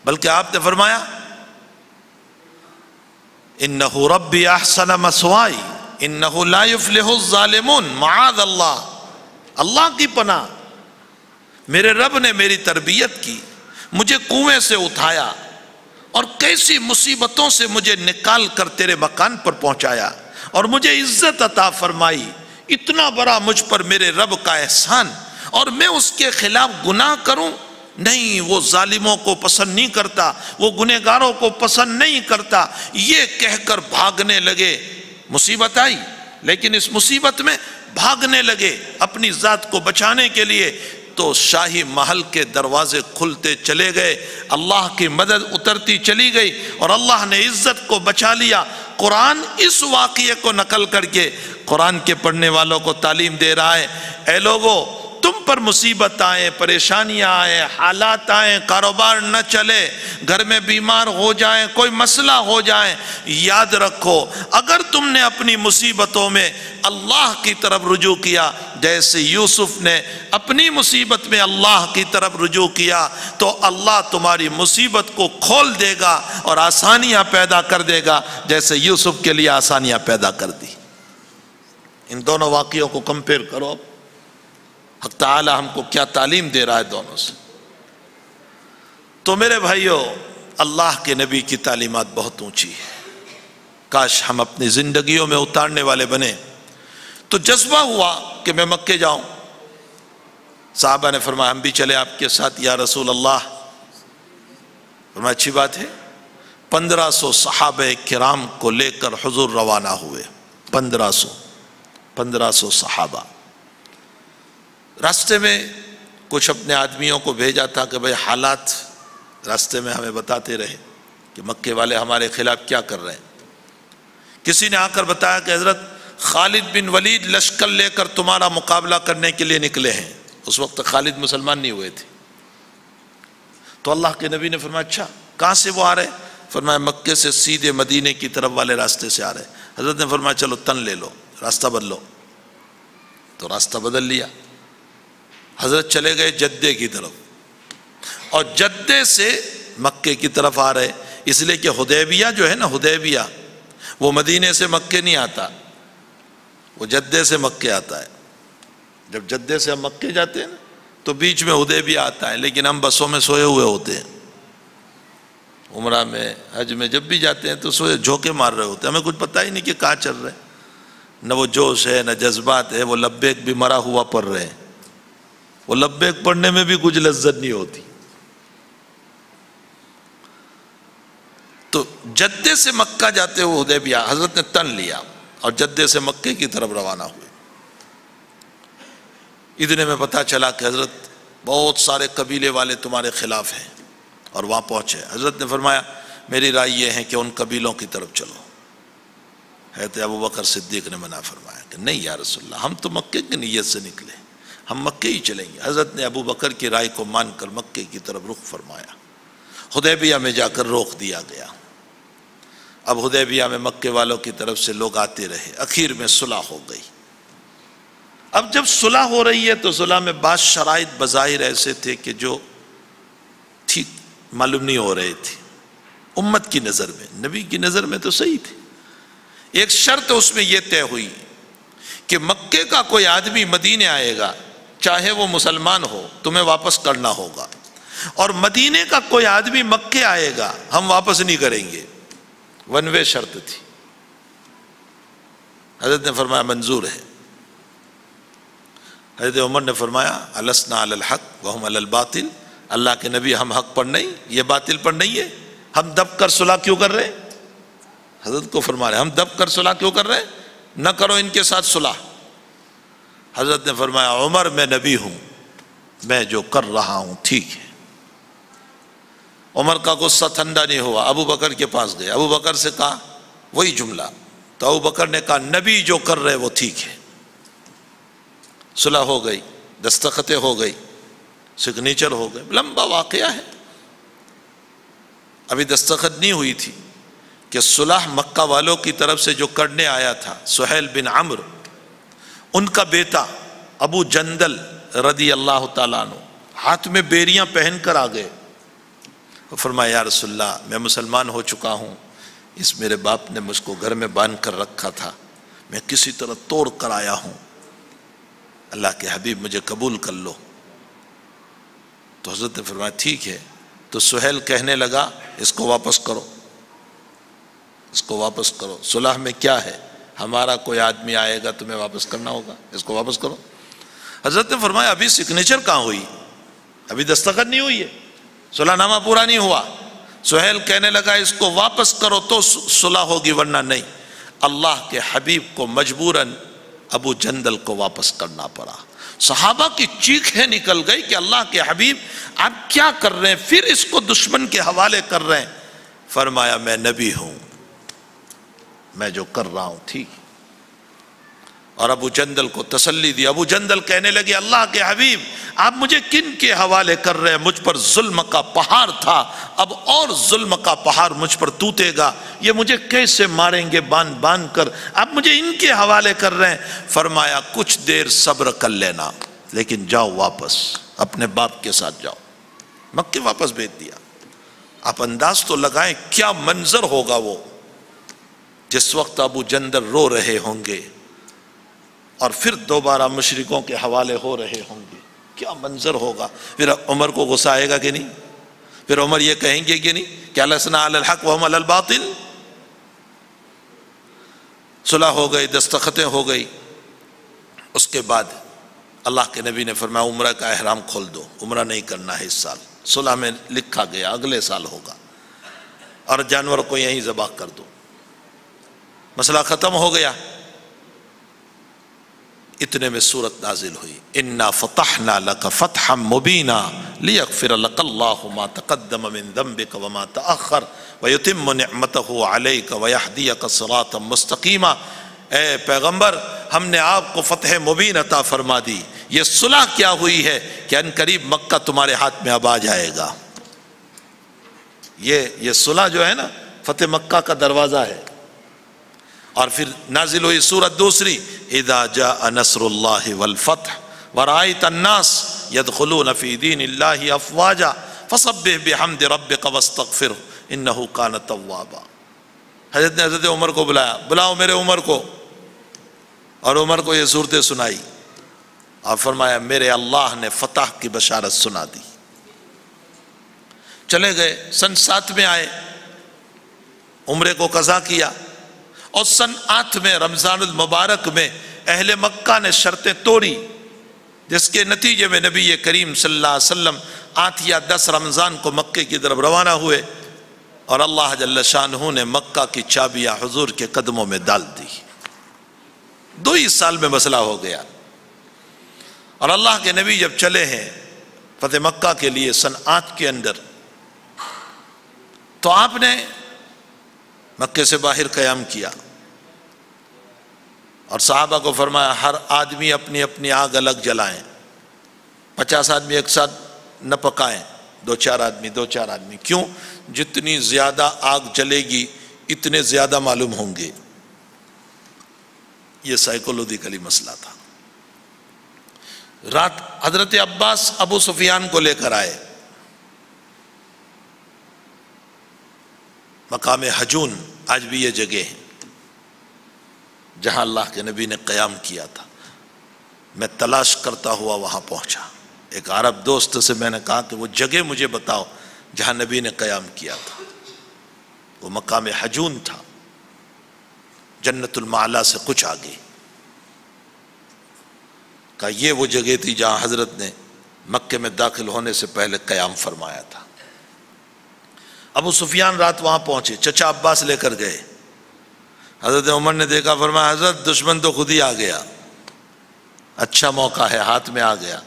بلکہ آپ نے فرمایا انہو ربی احسن مثوائی انہو لا یفلح الظالمون، معاذ اللہ، اللہ کی پناہ، میرے رب نے میری تربیت کی، مجھے کنویں سے اٹھایا اور کیسی مصیبتوں سے مجھے نکال کر تیرے مکان پر پہنچایا اور مجھے عزت عطا فرمائی، اتنا بڑا مجھ پر میرے رب کا احسان، اور میں اس کے خلاف گناہ کروں؟ نہیں، وہ ظالموں کو پسند نہیں کرتا، وہ گنہگاروں کو پسند نہیں کرتا۔ یہ کہہ کر بھاگنے لگے، مصیبت آئی لیکن اس مصیبت میں بھاگنے لگے اپنی ذات کو بچانے کے لیے، تو شاہی محل کے دروازے کھلتے چلے گئے، اللہ کی مدد اترتی چلی گئی اور اللہ نے عزت کو بچا لیا۔ قرآن اس واقعے کو نقل کر کے قرآن کے پڑھنے والوں کو تعلیم دے رہا ہے، اے لوگو تم پر مصیبت آئے، پریشانیاں آئیں، حالات آئیں، کاروبار نہ چلے، گھر میں بیمار ہو جائیں، کوئی مسئلہ ہو جائیں، یاد رکھو اگر تم نے اپنی مصیبتوں میں اللہ کی طرف رجوع کیا، جیسے یوسف نے اپنی مصیبت میں اللہ کی طرف رجوع کیا، تو اللہ تمہاری مصیبت کو کھول دے گا اور آسانیاں پیدا کر دے گا، جیسے یوسف کے لیے آسانیاں پیدا کر دی۔ ان دونوں واقعوں کو کمپیئر کرو، حق تعالی ہم کو کیا تعلیم دے رہا ہے دونوں سے۔ تو میرے بھائیوں، اللہ کے نبی کی تعلیمات بہت اونچی ہے، کاش ہم اپنی زندگیوں میں اتارنے والے بنے۔ تو جذبہ ہوا کہ میں مکے جاؤں، صحابہ نے فرمایا ہم بھی چلے آپ کے ساتھ یا رسول اللہ۔ فرمایا اچھی بات ہے۔ 1500 صحابہ کرام کو لے کر حضور روانہ ہوئے، 1500 صحابہ۔ راستے میں کچھ اپنے آدمیوں کو بھیجا تھا کہ بھئی حالات راستے میں ہمیں بتاتے رہے کہ مکے والے ہمارے خلاف کیا کر رہے ہیں۔ کسی نے آ کر بتایا کہ حضرت خالد بن ولید لشکر لے کر تمہارا مقابلہ کرنے کے لیے نکلے ہیں۔ اس وقت خالد مسلمان نہیں ہوئے تھے۔ تو اللہ کے نبی نے فرمایا اچھا کہاں سے وہ آ رہے؟ فرمایا مکے سے سیدھے مدینے کی طرف والے راستے سے آ رہے۔ حضرت نے فرمایا چلو تن لے لو، راستہ بدلو۔ تو راستہ بدل لیا۔ حضرت چلے گئے جدے کی طرف، اور جدے سے مکے کی طرف آ رہے، اس لیے کہ حدیبیہ جو ہے نا، حدیبیہ وہ مدینے سے مکے نہیں آتا، وہ جدے سے مکے آتا ہے۔ جب جدے سے ہم مکے جاتے ہیں نا تو بیچ میں حدیبیہ آتا ہے، لیکن ہم بسوں میں سوئے ہوئے ہوتے ہیں، عمرہ میں حج میں جب بھی جاتے ہیں تو سوئے جھوکے مار رہے ہوتے ہیں، ہمیں کچھ پتہ ہی نہیں کہ کہاں چل رہے ہیں، نہ وہ جوش ہے نہ جذبات ہے، وہ لبیک بھی مرا ہوا پڑھ رہے ہیں، وہ لبیک پڑھنے میں بھی کچھ لذت نہیں ہوتی۔ تو جدے سے مکہ جاتے ہوئے حدیبیہ حضرت نے تن لیا اور جدے سے مکے کی طرف روانہ ہوئے۔ اتنے میں پتہ چلا کہ حضرت بہت سارے قبیلے والے تمہارے خلاف ہیں، اور وہاں پہنچے۔ حضرت نے فرمایا میری رائے یہ ہے کہ ان قبیلوں کی طرف چلو۔ حضرت ابوبکر صدیق نے منع فرمایا کہ نہیں یا رسول اللہ، ہم تو مکے کی نیت سے نکلے، ہم مکے ہی چلیں گے۔ حضرت نے ابوبکر کی رائے کو مان کر مکے کی طرف رخ فرمایا۔ حدیبیہ میں جا کر روک دیا گیا۔ اب حدیبیہ میں مکے والوں کی طرف سے لوگ آتے رہے، اخیر میں صلح ہو گئی۔ اب جب صلح ہو رہی ہے تو صلح میں بعض شرائط بظاہر ایسے تھے کہ جو ٹھیک معلوم نہیں ہو رہے تھے امت کی نظر میں، نبی کی نظر میں تو صحیح تھے۔ ایک شرط اس میں یہ طے ہوئی کہ مکے کا کوئی آدمی مدینے آئے گا، چاہے وہ مسلمان ہو، تمہیں واپس کرنا ہوگا، اور مدینے کا کوئی آدمی مکے آئے گا، ہم واپس نہیں کریں گے۔ ون وے شرط تھی۔ حضرت نے فرمایا منظور ہے۔ حضرت عمر نے فرمایا السنا علی الحق وہم علی الباطل، اللہ کے نبی ہم حق پر نہیں، یہ باطل پر نہیں ہے، ہم دب کر صلح کیوں کر رہے ہیں؟ حضرت کو فرما رہے ہم دب کر صلح کیوں کر رہے ہیں؟ نہ کرو ان کے ساتھ صلح۔ حضرت نے فرمایا عمر میں نبی ہوں، میں جو کر رہا ہوں ٹھیک ہے۔ عمر کا غصہ ٹھنڈا نہیں ہوا، ابو بکر کے پاس گئے، ابو بکر سے کہا وہی جملہ، تو ابو بکر نے کہا نبی جو کر رہے وہ ٹھیک ہے۔ صلح ہو گئی، دستخطیں ہو گئی، سگنیچر ہو گئے، لمبا واقعہ ہے۔ ابھی دستخط نہیں ہوئی تھی کہ صلح مکہ والوں کی طرف سے جو کرنے آیا تھا سہیل بن عمرو، ان کا بیٹا ابو جندل رضی اللہ تعالیٰ عنہ ہاتھ میں بیریاں پہن کر آ گئے۔ فرمایا یا رسول اللہ میں مسلمان ہو چکا ہوں، اس میرے باپ نے مجھ کو گھر میں باندھ کر رکھا تھا، میں کسی طرح توڑ کر آیا ہوں، اللہ کے حبیب مجھے قبول کر لو۔ تو حضرت نے فرمایا ٹھیک ہے۔ تو سہیل کہنے لگا اس کو واپس کرو، اس کو واپس کرو، صلح میں کیا ہے، ہمارا کوئی آدمی آئے گا تمہیں واپس کرنا ہوگا، اس کو واپس کرو۔ حضرت نے فرمایا ابھی سگنیچر کہاں ہوئی، ابھی دستخط نہیں ہوئی ہے، صلح نامہ پورا نہیں ہوا۔ سہیل کہنے لگا اس کو واپس کرو تو صلح ہوگی ورنہ نہیں۔ اللہ کے حبیب کو مجبوراً ابو جندل کو واپس کرنا پڑا۔ صحابہ کی چیخیں نکل گئی کہ اللہ کے حبیب آپ کیا کر رہے ہیں، پھر اس کو دشمن کے حوالے کر رہے ہیں۔ فرمایا میں نبی ہوں، میں جو کر رہا ہوں ٹھیک۔ اور ابو جندل کو تسلی دی۔ ابو جندل کہنے لگے اللہ کے حبیب آپ مجھے کن کے حوالے کر رہے ہیں، مجھ پر ظلم کا پہاڑ تھا، اب اور ظلم کا پہاڑ مجھ پر ٹوٹے گا، یہ مجھے کیسے ماریں گے باندھ باندھ کر، آپ مجھے ان کے حوالے کر رہے ہیں۔ فرمایا کچھ دیر صبر کر لینا، لیکن جاؤ واپس اپنے باپ کے ساتھ جاؤ۔ مکے واپس بھیج دیا۔ آپ انداز تو لگائیں کیا منظر ہوگا وہ، جس وقت ابو جندل رو رہے ہوں گے اور پھر دوبارہ مشرکوں کے حوالے ہو رہے ہوں گے، کیا منظر ہوگا۔ پھر عمر کو غصہ آئے گا کہ نہیں، پھر عمر یہ کہیں گے کہ نہیں کہ لسنا علی الحق وہم علی الباطل۔ صلح ہو گئی، دستخطیں ہو گئی۔ اس کے بعد اللہ کے نبی نے فرمایا عمرہ کا احرام کھول دو، عمرہ نہیں کرنا ہے اس سال، صلح میں لکھا گیا اگلے سال ہوگا، اور جانور کو یہیں ذبح کر دو، مسئلہ ختم ہو گیا۔ اتنے میں سورت نازل ہوئی انا فتحنا لک فتحا مبینا لیغفر لک اللہ ما تقدم من ذنبک وما تأخر ویتم نعمتہ علیک ویہدیک صراطا مستقیما۔ اے پیغمبر ہم نے آپ کو فتح مبین عطا فرما دی۔ یہ صلح کیا ہوئی ہے کہ ان قریب مکہ تمہارے ہاتھ میں اب آ جائے گا۔ یہ صلح جو ہے نا فتح مکہ کا دروازہ ہے۔ اور پھر نازل ہوئی سورت دوسری اذا جاء نصر اللہ والفتح ورأیت الناس يدخلون في دين الله افواجا فسبح بحمد ربك واستغفره انه كان توابا۔ حضرت نے حضرت عمر کو بلایا، بلاؤ میرے عمر کو، اور عمر کو یہ صورتیں سنائی اور فرمایا میرے اللہ نے فتح کی بشارت سنا دی۔ چلے گئے، سن 7 میں آئے، عمرے کو قضا کیا، اور سن 8 میں رمضان المبارک میں اہل مکہ نے شرطیں توڑی، جس کے نتیجے میں نبی کریم صلی اللہ علیہ وسلم 8 یا 10 رمضان کو مکے کی طرف روانہ ہوئے، اور اللہ جل شانہ نے مکہ کی چابیاں حضور کے قدموں میں ڈال دی۔ 2 ہی سال میں مسئلہ ہو گیا، اور اللہ کے نبی جب چلے ہیں فتح مکہ کے لیے سن 8 کے اندر، تو آپ نے مکے سے باہر قیام کیا اور صحابہ کو فرمایا ہر آدمی اپنی اپنی آگ الگ جلائیں، 50 آدمی ایک ساتھ نہ پکائیں، 2-4 آدمی، کیوں؟ جتنی زیادہ آگ جلے گی اتنے زیادہ معلوم ہوں گے۔ یہ سائیکولوجیکلی مسئلہ تھا۔ رات حضرت عباس ابو سفیان کو لے کر آئے مقام حجون، آج بھی یہ جگہ ہے جہاں اللہ کے نبی نے قیام کیا تھا۔ میں تلاش کرتا ہوا وہاں پہنچا، ایک عرب دوست سے میں نے کہا کہ وہ جگہ مجھے بتاؤ جہاں نبی نے قیام کیا تھا۔ وہ مقام حجون تھا، جنت المعلا سے کچھ آگے۔ کہا یہ وہ جگہ تھی جہاں حضرت نے مکے میں داخل ہونے سے پہلے قیام فرمایا تھا۔ ابو سفیان رات وہاں پہنچے، چچا عباس لے کر گئے۔ حضرت عمر نے دیکھا، فرمایا حضرت دشمن تو خود ہی آ گیا، اچھا موقع ہے، ہاتھ میں آ گیا۔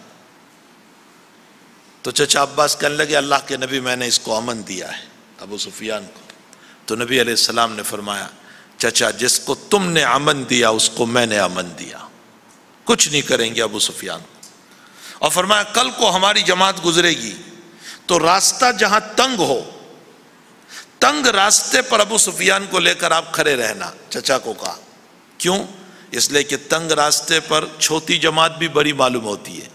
تو چچا عباس کہنے لگے اللہ کے نبی میں نے اس کو امن دیا ہے، ابو سفیان کو۔ تو نبی علیہ السلام نے فرمایا چچا جس کو تم نے امن دیا اس کو میں نے امن دیا، کچھ نہیں کریں گے ابو سفیان۔ اور فرمایا کل کو ہماری جماعت گزرے گی تو راستہ جہاں تنگ ہو، تنگ راستے پر ابو سفیان کو لے کر آپ کھڑے رہنا۔ چچا کو کہا کیوں؟ اس لیے کہ تنگ راستے پر چھوٹی جماعت بھی بڑی معلوم ہوتی ہے۔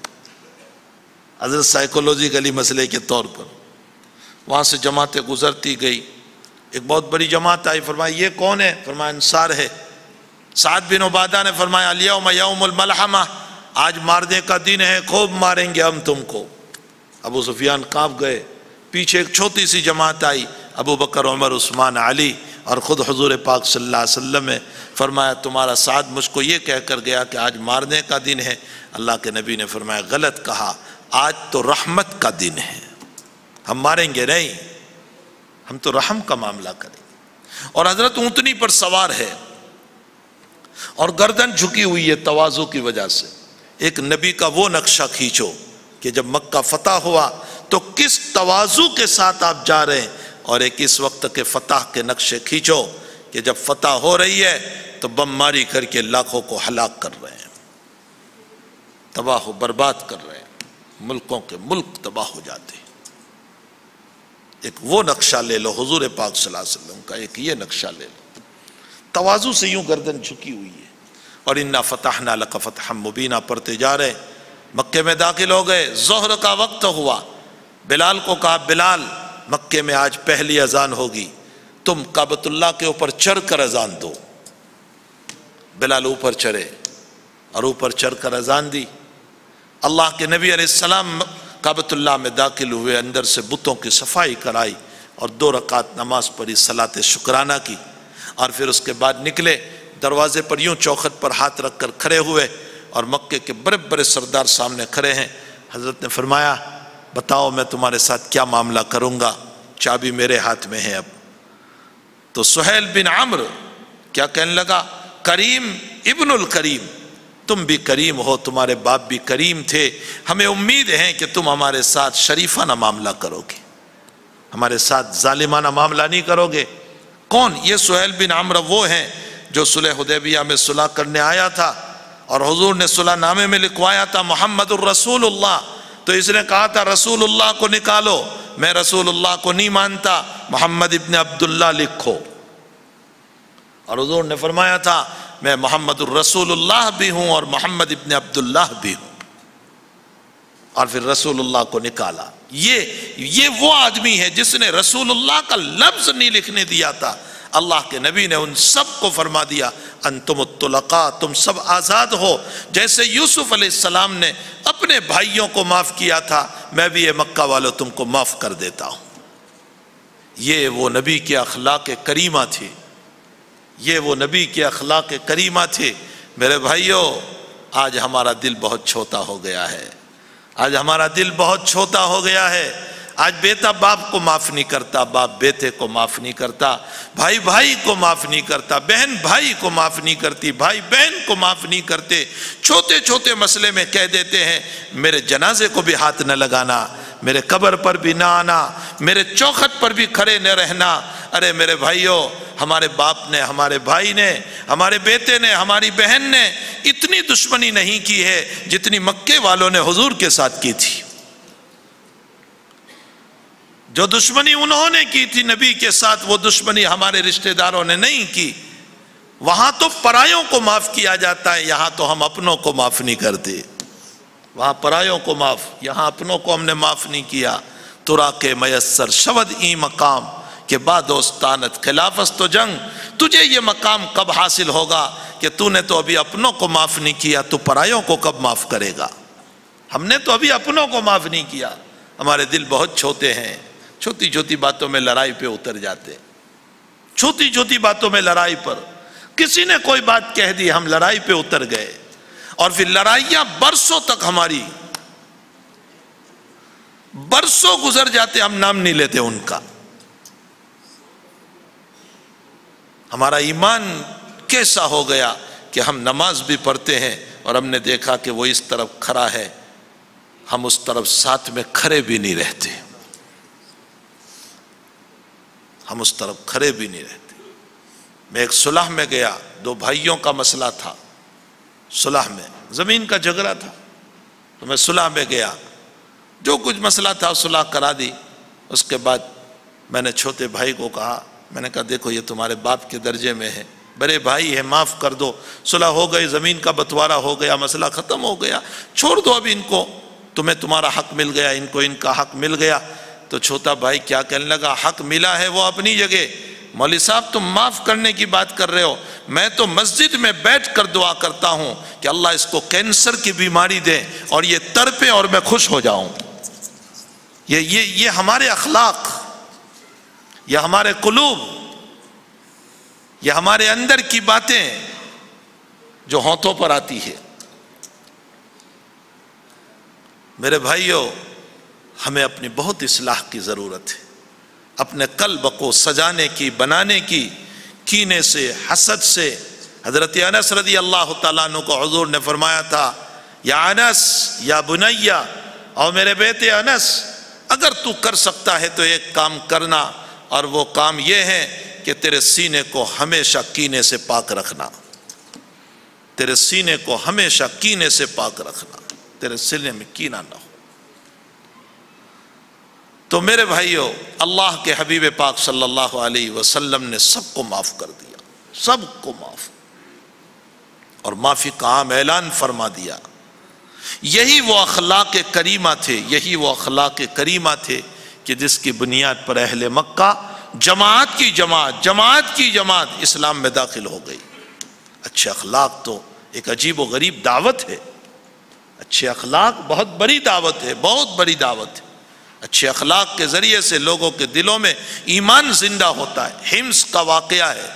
حضرت سائیکولوجیکلی مسئلے کے طور پر وہاں سے جماعتیں گزرتی گئی، ایک بہت بڑی جماعت آئی، فرمایا یہ کون ہے؟ فرمایا انصار ہے۔ سعد بن عبادہ نے فرمایا الیوم یوم الملحمہ، آج مارنے کا دن ہے، خوب ماریں گے ہم تم کو۔ ابو سفیان کانپ گئے۔ پیچھے ایک چھوٹی سی جماعت آئی، ابو بکر، عمر، عثمان، علی اور خود حضور پاک صلی اللہ علیہ وسلم نے فرمایا تمہارا سعد مجھ کو یہ کہہ کر گیا کہ آج مارنے کا دن ہے۔ اللہ کے نبی نے فرمایا غلط کہا، آج تو رحمت کا دن ہے، ہم ماریں گے نہیں، ہم تو رحم کا معاملہ کریں گے۔ اور حضرت اونٹنی پر سوار ہے اور گردن جھکی ہوئی ہے تواضع کی وجہ سے۔ ایک نبی کا وہ نقشہ کھینچو کہ جب مکہ فتح ہوا تو کس تواضع کے ساتھ آپ جا رہے ہیں، اور ایک اس وقت کے فتح کے نقشے کھینچو کہ جب فتح ہو رہی ہے تو بم ماری کر کے لاکھوں کو ہلاک کر رہے ہیں، تباہ و برباد کر رہے ہیں، ملکوں کے ملک تباہ ہو جاتے ہیں۔ ایک وہ نقشہ لے لو حضور پاک صلی اللہ علیہ وسلم کا، ایک یہ نقشہ لے لو، تواضع سے یوں گردن جھکی ہوئی ہے۔ اور انا فتحنا لک فتحا مبینا پڑھتے جا رہے، مکے میں داخل ہو گئے، ظہر کا وقت ہوا۔ بلال کو کہا بلال مکے میں آج پہلی اذان ہوگی، تم کعبۃ اللہ کے اوپر چڑھ کر اذان دو۔ بلال اوپر چڑھے اور اوپر چڑھ کر اذان دی۔ اللہ کے نبی علیہ السلام کعبۃ اللہ میں داخل ہوئے، اندر سے بتوں کی صفائی کرائی اور 2 رکعت نماز پڑھی، صلاۃ شکرانہ کی، اور پھر اس کے بعد نکلے، دروازے پر یوں چوکھٹ پر ہاتھ رکھ کر کھڑے ہوئے، اور مکے کے بڑے بڑے سردار سامنے کھڑے ہیں۔ حضرت نے فرمایا بتاؤ میں تمہارے ساتھ کیا معاملہ کروں گا، چابی میرے ہاتھ میں ہے اب۔ تو سہیل بن عمرو کیا کہنے لگا، کریم ابن الکریم، تم بھی کریم ہو، تمہارے باپ بھی کریم تھے، ہمیں امید ہے کہ تم ہمارے ساتھ شریفانہ معاملہ کرو گے، ہمارے ساتھ ظالمانہ معاملہ نہیں کرو گے۔ کون؟ یہ سہیل بن عمرو وہ ہیں جو صلح حدیبیہ میں صلح کرنے آیا تھا، اور حضور نے صلح نامے میں لکھوایا تھا محمد الرسول اللہ، تو اس نے کہا تھا رسول اللہ کو نکالو، میں رسول اللہ کو نہیں مانتا، محمد ابن عبداللہ لکھو۔ اور حضور نے فرمایا تھا میں محمد الرسول اللہ بھی ہوں اور محمد ابن عبداللہ بھی ہوں۔ اور پھر رسول اللہ کو نکالا۔ یہ وہ آدمی ہے جس نے رسول اللہ کا لفظ نہیں لکھنے دیا تھا۔ اللہ کے نبی نے ان سب کو فرما دیا انتم الطلقاء، تم سب آزاد ہو۔ جیسے یوسف علیہ السلام نے اپنے بھائیوں کو معاف کیا تھا، میں بھی یہ مکہ والوں تم کو معاف کر دیتا ہوں۔ یہ وہ نبی کے اخلاق کریمہ تھی، یہ وہ نبی کے اخلاق کریمہ تھے۔ میرے بھائیوں، آج ہمارا دل بہت چھوٹا ہو گیا ہے، آج ہمارا دل بہت چھوٹا ہو گیا ہے۔ آج بیٹا باپ کو معاف نہیں کرتا، باپ بیٹے کو معاف نہیں کرتا، بھائی بھائی کو معاف نہیں کرتا، بہن بھائی کو معاف نہیں کرتی، بھائی بہن کو معاف نہیں کرتے۔ چھوٹے چھوٹے مسئلے میں کہہ دیتے ہیں میرے جنازے کو بھی ہاتھ نہ لگانا، میرے قبر پر بھی نہ آنا، میرے چوکھٹ پر بھی کھڑے نہ رہنا۔ ارے میرے بھائیوں، ہمارے باپ نے، ہمارے بھائی نے، ہمارے بیٹے نے، ہماری بہن نے اتنی دشمنی نہیں کی ہے جتنی مکے والوں نے حضور کے ساتھ کی تھی۔ جو دشمنی انہوں نے کی تھی نبی کے ساتھ، وہ دشمنی ہمارے رشتہ داروں نے نہیں کی۔ وہاں تو پرایوں کو معاف کیا جاتا ہے، یہاں تو ہم اپنوں کو معاف نہیں کرتے۔ وہاں پرایوں کو معاف، یہاں اپنوں کو ہم نے معاف نہیں کیا۔ ترا کے میسر شود ای مقام کہ بادوستانت خلافست و جنگ، تجھے یہ مقام کب حاصل ہوگا کہ تو نے تو ابھی اپنوں کو معاف نہیں کیا، تو پرایوں کو کب معاف کرے گا؟ ہم نے تو ابھی اپنوں کو معاف نہیں کیا۔ ہمارے دل بہت چھوٹے ہیں، چھوٹی چھوٹی باتوں میں لڑائی پہ اتر جاتے، چھوٹی چھوٹی باتوں میں لڑائی پر، کسی نے کوئی بات کہہ دی ہم لڑائی پہ اتر گئے، اور پھر لڑائیاں برسوں تک ہماری، برسوں گزر جاتے ہم نام نہیں لیتے ان کا۔ ہمارا ایمان کیسا ہو گیا کہ ہم نماز بھی پڑھتے ہیں اور ہم نے دیکھا کہ وہ اس طرف کھڑا ہے، ہم اس طرف ساتھ میں کھڑے بھی نہیں رہتے، ہم اس طرف کھڑے بھی نہیں رہتے۔ میں ایک صلح میں گیا، دو بھائیوں کا مسئلہ تھا، صلح میں زمین کا جھگڑا تھا، تو میں صلح میں گیا، جو کچھ مسئلہ تھا صلح کرا دی۔ اس کے بعد میں نے چھوٹے بھائی کو کہا، میں نے کہا دیکھو یہ تمہارے باپ کے درجے میں ہے، بڑے بھائی ہے، معاف کر دو، صلح ہو گئی، زمین کا بٹوارا ہو گیا، مسئلہ ختم ہو گیا، چھوڑ دو اب ان کو، تمہیں تمہارا حق مل گیا، ان کو ان کا حق مل گیا۔ تو چھوٹا بھائی کیا کہنے لگا، حق ملا ہے وہ اپنی جگہ، مولوی صاحب تم معاف کرنے کی بات کر رہے ہو، میں تو مسجد میں بیٹھ کر دعا کرتا ہوں کہ اللہ اس کو کینسر کی بیماری دے اور یہ تڑپے اور میں خوش ہو جاؤں۔ یہ ہمارے اخلاق، یہ ہمارے قلوب، یہ ہمارے اندر کی باتیں جو ہونٹوں پر آتی ہے۔ میرے بھائیوں، ہمیں اپنی بہت اصلاح کی ضرورت ہے، اپنے قلب کو سجانے کی، بنانے کی، کینے سے، حسد سے۔ حضرت انس رضی اللہ تعالیٰ عنہ کو حضور نے فرمایا تھا، یا انس یا بنیا، اور میرے بیٹے انس، اگر تو کر سکتا ہے تو ایک کام کرنا، اور وہ کام یہ ہے کہ تیرے سینے کو ہمیشہ کینے سے پاک رکھنا، تیرے سینے کو ہمیشہ کینے سے پاک رکھنا، تیرے سینے میں کینہ نہ ہو۔ تو میرے بھائیوں، اللہ کے حبیب پاک صلی اللہ علیہ وسلم نے سب کو معاف کر دیا، سب کو معاف، اور معافی کا عام اعلان فرما دیا۔ یہی وہ اخلاق کریمہ تھے، یہی وہ اخلاق کریمہ تھے کہ جس کی بنیاد پر اہل مکہ جماعت کی جماعت اسلام میں داخل ہو گئی۔ اچھے اخلاق تو ایک عجیب و غریب دعوت ہے، اچھے اخلاق بہت بڑی دعوت ہے، بہت بڑی دعوت ہے۔ اچھے اخلاق کے ذریعے سے لوگوں کے دلوں میں ایمان زندہ ہوتا ہے۔ حمص کا واقعہ ہے،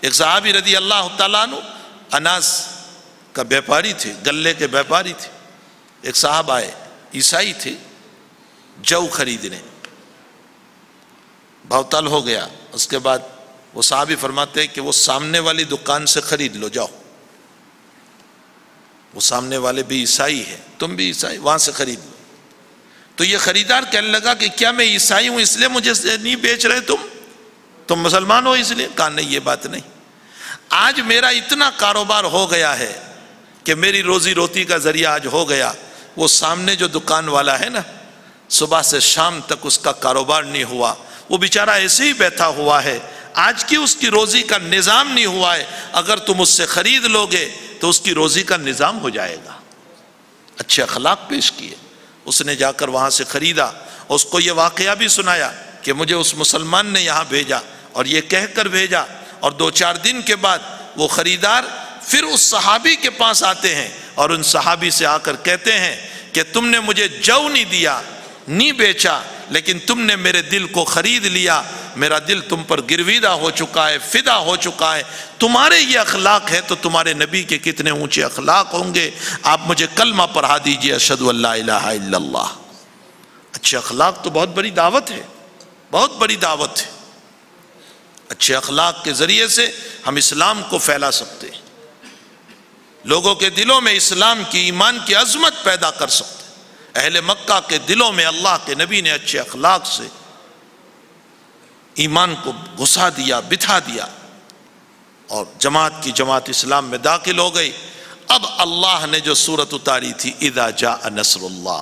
ایک صحابی رضی اللہ تعالیٰ عنہ اناس کا بیپاری تھے، گلے کے بیپاری تھے۔ ایک صاحب آئے، عیسائی تھے، جو خریدنے، بہتال ہو گیا۔ اس کے بعد وہ صحابی فرماتے ہیں کہ وہ سامنے والی دکان سے خرید لو، جاؤ، وہ سامنے والے بھی عیسائی ہیں، تم بھی عیسائی، وہاں سے خرید لو۔ تو یہ خریدار کہنے لگا کہ کیا میں عیسائی ہوں اس لیے مجھے نہیں بیچ رہے تم مسلمان ہو اس لیے؟ کہا نہیں، یہ بات نہیں، آج میرا اتنا کاروبار ہو گیا ہے کہ میری روزی روٹی کا ذریعہ آج ہو گیا۔ وہ سامنے جو دکان والا ہے نا، صبح سے شام تک اس کا کاروبار نہیں ہوا، وہ بیچارہ ایسے ہی بیٹھا ہوا ہے، آج کی اس کی روزی کا نظام نہیں ہوا ہے، اگر تم اس سے خرید لوگے تو اس کی روزی کا نظام ہو جائے گا۔ اچھے اخلاق پیش کیے، اس نے جا کر وہاں سے خریدا، اس کو یہ واقعہ بھی سنایا کہ مجھے اس مسلمان نے یہاں بھیجا اور یہ کہہ کر بھیجا، اور 2-4 دن کے بعد وہ خریدار پھر اس صحابی کے پاس آتے ہیں اور ان صحابی سے آ کر کہتے ہیں کہ تم نے مجھے جو نہیں دیا، نہیں بیچا، لیکن تم نے میرے دل کو خرید لیا، میرا دل تم پر گرویدہ ہو چکا ہے، فدا ہو چکا ہے، تمہارے یہ اخلاق ہے تو تمہارے نبی کے کتنے اونچے اخلاق ہوں گے، آپ مجھے کلمہ پڑھا دیجئے اشہد ان لا الہ الا اللہ۔ اچھے اخلاق تو بہت بڑی دعوت ہے، بہت بڑی دعوت ہے۔ اچھے اخلاق کے ذریعے سے ہم اسلام کو پھیلا سکتے ہیں، لوگوں کے دلوں میں اسلام کی، ایمان کی عظمت پیدا کر سکتے ہیں۔ اہل مکہ کے دلوں میں اللہ کے نبی نے اچھے اخلاق سے ایمان کو گھسا دیا، بٹھا دیا، اور جماعت کی جماعت اسلام میں داخل ہو گئی۔ اب اللہ نے جو سورت اتاری تھی اذا جاء نصر اللہ،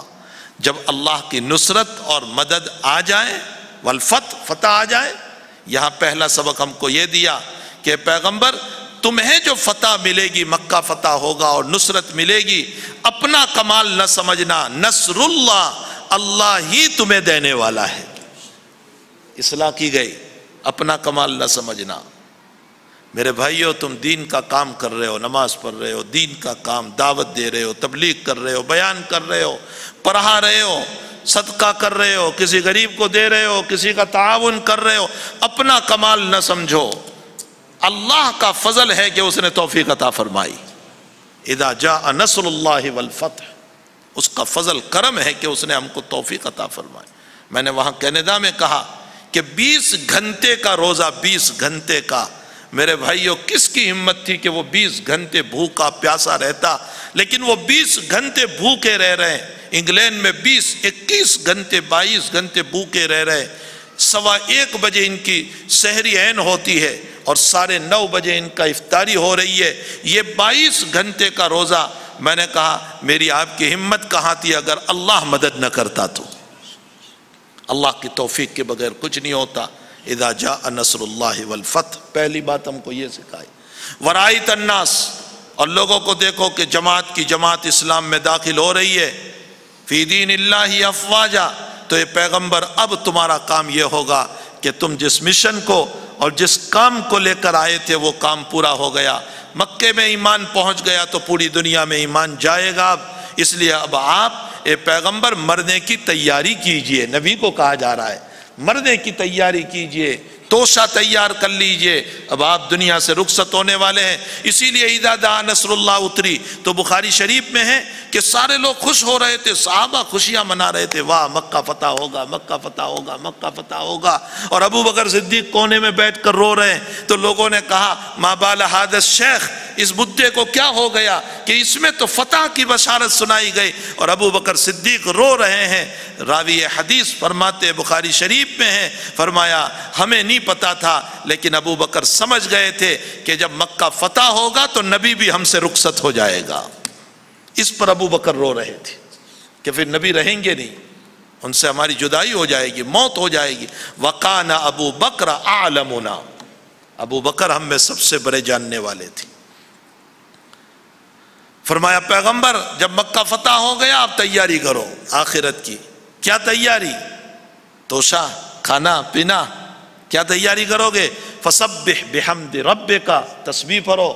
جب اللہ کی نصرت اور مدد آ جائے، والفتح، فتح آ جائے، یہاں پہلا سبق ہم کو یہ دیا کہ پیغمبر تمہیں جو فتح ملے گی، مکہ فتح ہوگا اور نصرت ملے گی، اپنا کمال نہ سمجھنا، نصر اللہ، اللہ ہی تمہیں دینے والا ہے۔ اصلاح کی گئی، اپنا کمال نہ سمجھنا۔ میرے بھائیو، تم دین کا کام کر رہے ہو، نماز پڑھ رہے ہو، دین کا کام، دعوت دے رہے ہو، تبلیغ کر رہے ہو، بیان کر رہے ہو، پڑھا رہے ہو، صدقہ کر رہے ہو، کسی غریب کو دے رہے ہو، کسی کا تعاون کر رہے ہو، اپنا کمال نہ سمجھو، اللہ کا فضل ہے کہ اس نے توفیق عطا فرمائی۔ اذا جاء نصر اللہ والفتح، اس کا فضل کرم ہے کہ اس نے ہم کو توفیق عطا فرمائی۔ میں نے وہاں کینیڈا میں کہا کہ 20 گھنٹے کا روزہ، 20 گھنٹے کا، میرے بھائیوں کس کی ہمت تھی کہ وہ 20 گھنٹے بھوکا پیاسا رہتا، لیکن وہ 20 گھنٹے بھوکے رہ رہے ہیں۔ انگلینڈ میں 20، 21 گھنٹے، 22 گھنٹے بھوکے رہ رہے ہیں۔ 1:15 بجے ان کی سحری عین ہوتی ہے اور 9:30 بجے ان کا افطاری ہو رہی ہے۔ یہ 22 گھنٹے کا روزہ، میں نے کہا میری آپ کی ہمت کہاں تھی اگر اللہ مدد نہ کرتا تو؟ اللہ کی توفیق کے بغیر کچھ نہیں ہوتا۔ اذا جاء نصر اللہ والفتح، پہلی بات ہم کو یہ سکھائی۔ ورائیت الناس، اور لوگوں کو دیکھو کہ جماعت کی جماعت اسلام میں داخل ہو رہی ہے، فی دین اللہ افواجا، تو یہ پیغمبر اب تمہارا کام یہ ہوگا کہ تم جس مشن کو اور جس کام کو لے کر آئے تھے وہ کام پورا ہو گیا۔ مکے میں ایمان پہنچ گیا تو پوری دنیا میں ایمان جائے گا اب، اس لیے اب آپ اے پیغمبر مرنے کی تیاری کیجئے۔ نبی کو کہا جا رہا ہے مرنے کی تیاری کیجئے، توشہ تیار کر لیجئے، اب آپ دنیا سے رخصت ہونے والے ہیں۔ اسی لیے اذا جاء نصر اللہ اتری تو بخاری شریف میں ہے کہ سارے لوگ خوش ہو رہے تھے، صحابہ خوشیاں منا رہے تھے، واہ مکہ فتح ہوگا، مکہ فتح ہوگا، مکہ فتح ہوگا، اور ابو بکر صدیق کونے میں بیٹھ کر رو رہے ہیں۔ تو لوگوں نے کہا ما بال ھذا الشیخ، اس بڈھے کو کیا ہو گیا کہ اس میں تو فتح کی بشارت سنائی گئی اور ابو بکر صدیق رو رہے ہیں۔ راوی حدیث فرماتے، بخاری شریف میں ہے، فرمایا ہمیں نہیں پتا تھا لیکن ابو بکر سمجھ گئے تھے کہ جب مکہ فتح ہوگا تو نبی بھی ہم سے رخصت ہو جائے گا۔ اس پر ابو بکر رو رہے تھے کہ پھر نبی رہیں گے نہیں، ان سے ہماری جدائی ہو جائے گی، موت ہو جائے گی۔ وَقَانَ أَبُو بَكْرَ أَعْلَمُنَا، ابو بکر ہم میں سب سے بڑے جاننے والے تھے۔ فرمایا پیغمبر جب مکہ فتح ہو گیا آپ تیاری کرو آخرت کی۔ کیا تیاری؟ توشہ، کھانا پینا، کیا تیاری کرو گے؟ فَسَبِّحْ بِحَمْدِ رَبِّكَ، تسبیح پڑھو،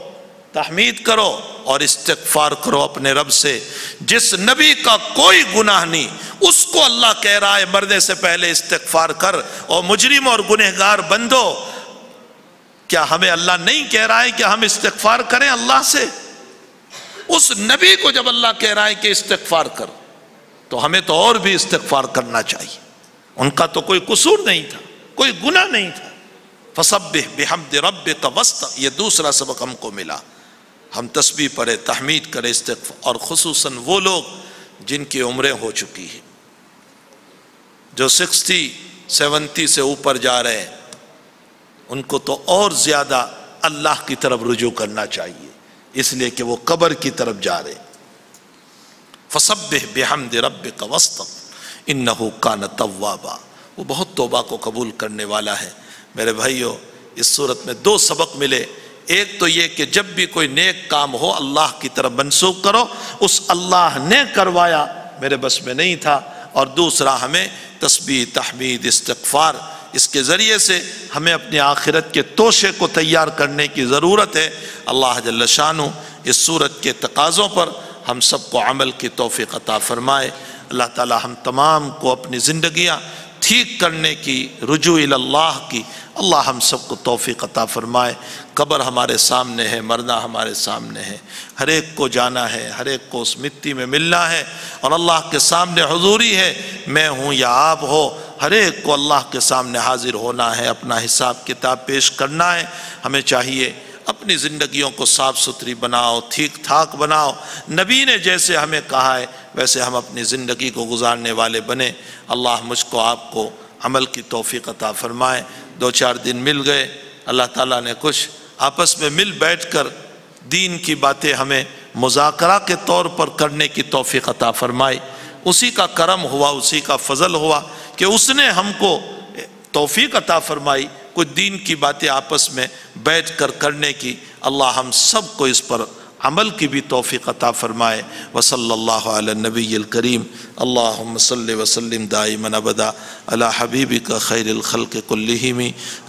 تحمید کرو اور استغفار کرو اپنے رب سے۔ جس نبی کا کوئی گناہ نہیں اس کو اللہ کہہ رہا ہے مرنے سے پہلے استغفار کر، اور مجرم اور گنہگار بندو، کیا ہمیں اللہ نہیں کہہ رہا ہے کہ ہم استغفار کریں اللہ سے؟ اس نبی کو جب اللہ کہہ رہا ہے کہ استغفار کر تو ہمیں تو اور بھی استغفار کرنا چاہیے۔ ان کا تو کوئی قصور نہیں تھا، کوئی گناہ نہیں تھا۔ فَسَبِّحْ بِحَمْدِ رَبِّكَ وَاسْتَغْفِرْ، یہ دوسرا سبق ہم کو ملا۔ ہم تسبیح پڑھے، تحمید کرے، استغفار، اور خصوصاً وہ لوگ جن کی عمریں ہو چکی ہیں، جو 60 70 سے اوپر جا رہے ہیں، ان کو تو اور زیادہ اللہ کی طرف رجوع کرنا چاہیے، اس لیے کہ وہ قبر کی طرف جا رہے۔ فَسَبِّحْ بِحَمْدِ رَبِّكَ وَاسْتَغْفِرْ إِنَّهُ كَانَ تَوَّابًا، وہ بہت توبہ کو قبول کرنے والا ہے۔ میرے بھائیو، اس صورت میں 2 سبق ملے۔ ایک تو یہ کہ جب بھی کوئی نیک کام ہو اللہ کی طرف منسوخ کرو، اس اللہ نے کروایا میرے بس میں نہیں تھا، اور دوسرا ہمیں تسبیح، تحمید، استغفار، اس کے ذریعے سے ہمیں اپنی آخرت کے توشے کو تیار کرنے کی ضرورت ہے۔ اللہ جل شانہ اس صورت کے تقاضوں پر ہم سب کو عمل کی توفیق عطا فرمائے۔ اللہ تعالی ہم تمام کو اپنی زندگیاں ٹھیک کرنے کی، رجوع اللہ کی اللہ ہم سب کو توفیق عطا فرمائے۔ قبر ہمارے سامنے ہے، مرنا ہمارے سامنے ہے، ہر ایک کو جانا ہے، ہر ایک کو اس مٹی میں ملنا ہے، اور اللہ کے سامنے حضوری ہے، میں ہوں یا آپ ہو، ہر ایک کو اللہ کے سامنے حاضر ہونا ہے، اپنا حساب کتاب پیش کرنا ہے۔ ہمیں چاہیے اپنی زندگیوں کو صاف ستھری بناؤ، ٹھیک ٹھاک بناؤ، نبی نے جیسے ہمیں کہا ہے ویسے ہم اپنی زندگی کو گزارنے والے بنیں۔ اللہ مجھ کو آپ کو عمل کی توفیق عطا فرمائے۔ 2-4 دن مل گئے، اللہ تعالیٰ نے کچھ آپس میں مل بیٹھ کر دین کی باتیں ہمیں مذاکرہ کے طور پر کرنے کی توفیق عطا فرمائی۔ اسی کا کرم ہوا، اسی کا فضل ہوا کہ اس نے ہم کو توفیق عطا فرمائی کچھ دین کی باتیں آپس میں بیٹھ کر کرنے کی۔ اللہ ہم سب کو اس پر عمل کی بھی توفیق عطا فرمائے۔ وصلی اللہ علی النبی الکریم، اللہم صلی وسلم دائما ابدا علی حبیبک خیر الخلق کلہم،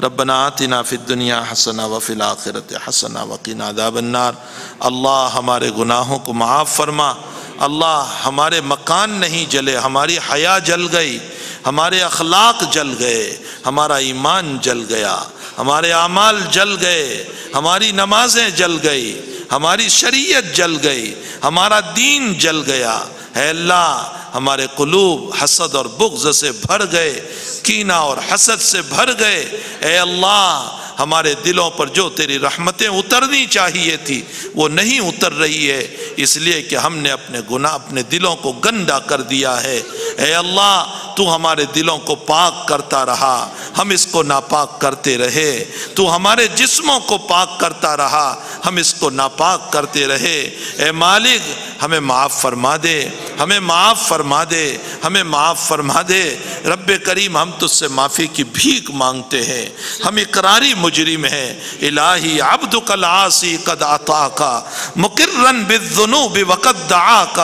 ربنا آتنا فی الدنیا حسنہ وفی الآخرۃ حسنہ وقنا عذاب النار۔ اللہ ہمارے گناہوں کو معاف فرما۔ اللہ ہمارے مکان نہیں جلے، ہماری حیا جل گئی، ہمارے اخلاق جل گئے، ہمارا ایمان جل گیا، ہمارے اعمال جل گئے، ہماری نمازیں جل گئی، ہماری شریعت جل گئی، ہمارا دین جل گیا۔ اے اللہ ہمارے قلوب حسد اور بغض سے بھر گئے، کینہ اور حسد سے بھر گئے۔ اے اللہ ہمارے دلوں پر جو تیری رحمتیں اترنی چاہیے تھی وہ نہیں اتر رہی ہے، اس لیے کہ ہم نے اپنے دلوں کو گندا کر دیا ہے۔ اے اللہ تو ہمارے دلوں کو پاک کرتا رہا، ہم اس کو ناپاک کرتے رہے۔ تو ہمارے جسموں کو پاک کرتا رہا، ہم اس کو ناپاک کرتے رہے۔ اے مالک ہمیں معاف فرما دے، ہمیں معاف فرما دے، ہمیں معاف فرما دے۔ رب کریم ہم تجھ سے معافی کی بھیک مانگتے ہیں، ہم اقراری مجرم ہیں۔ الہی عبدک العاصی قد عطاک مقرن بالذنوب وقد دعاک،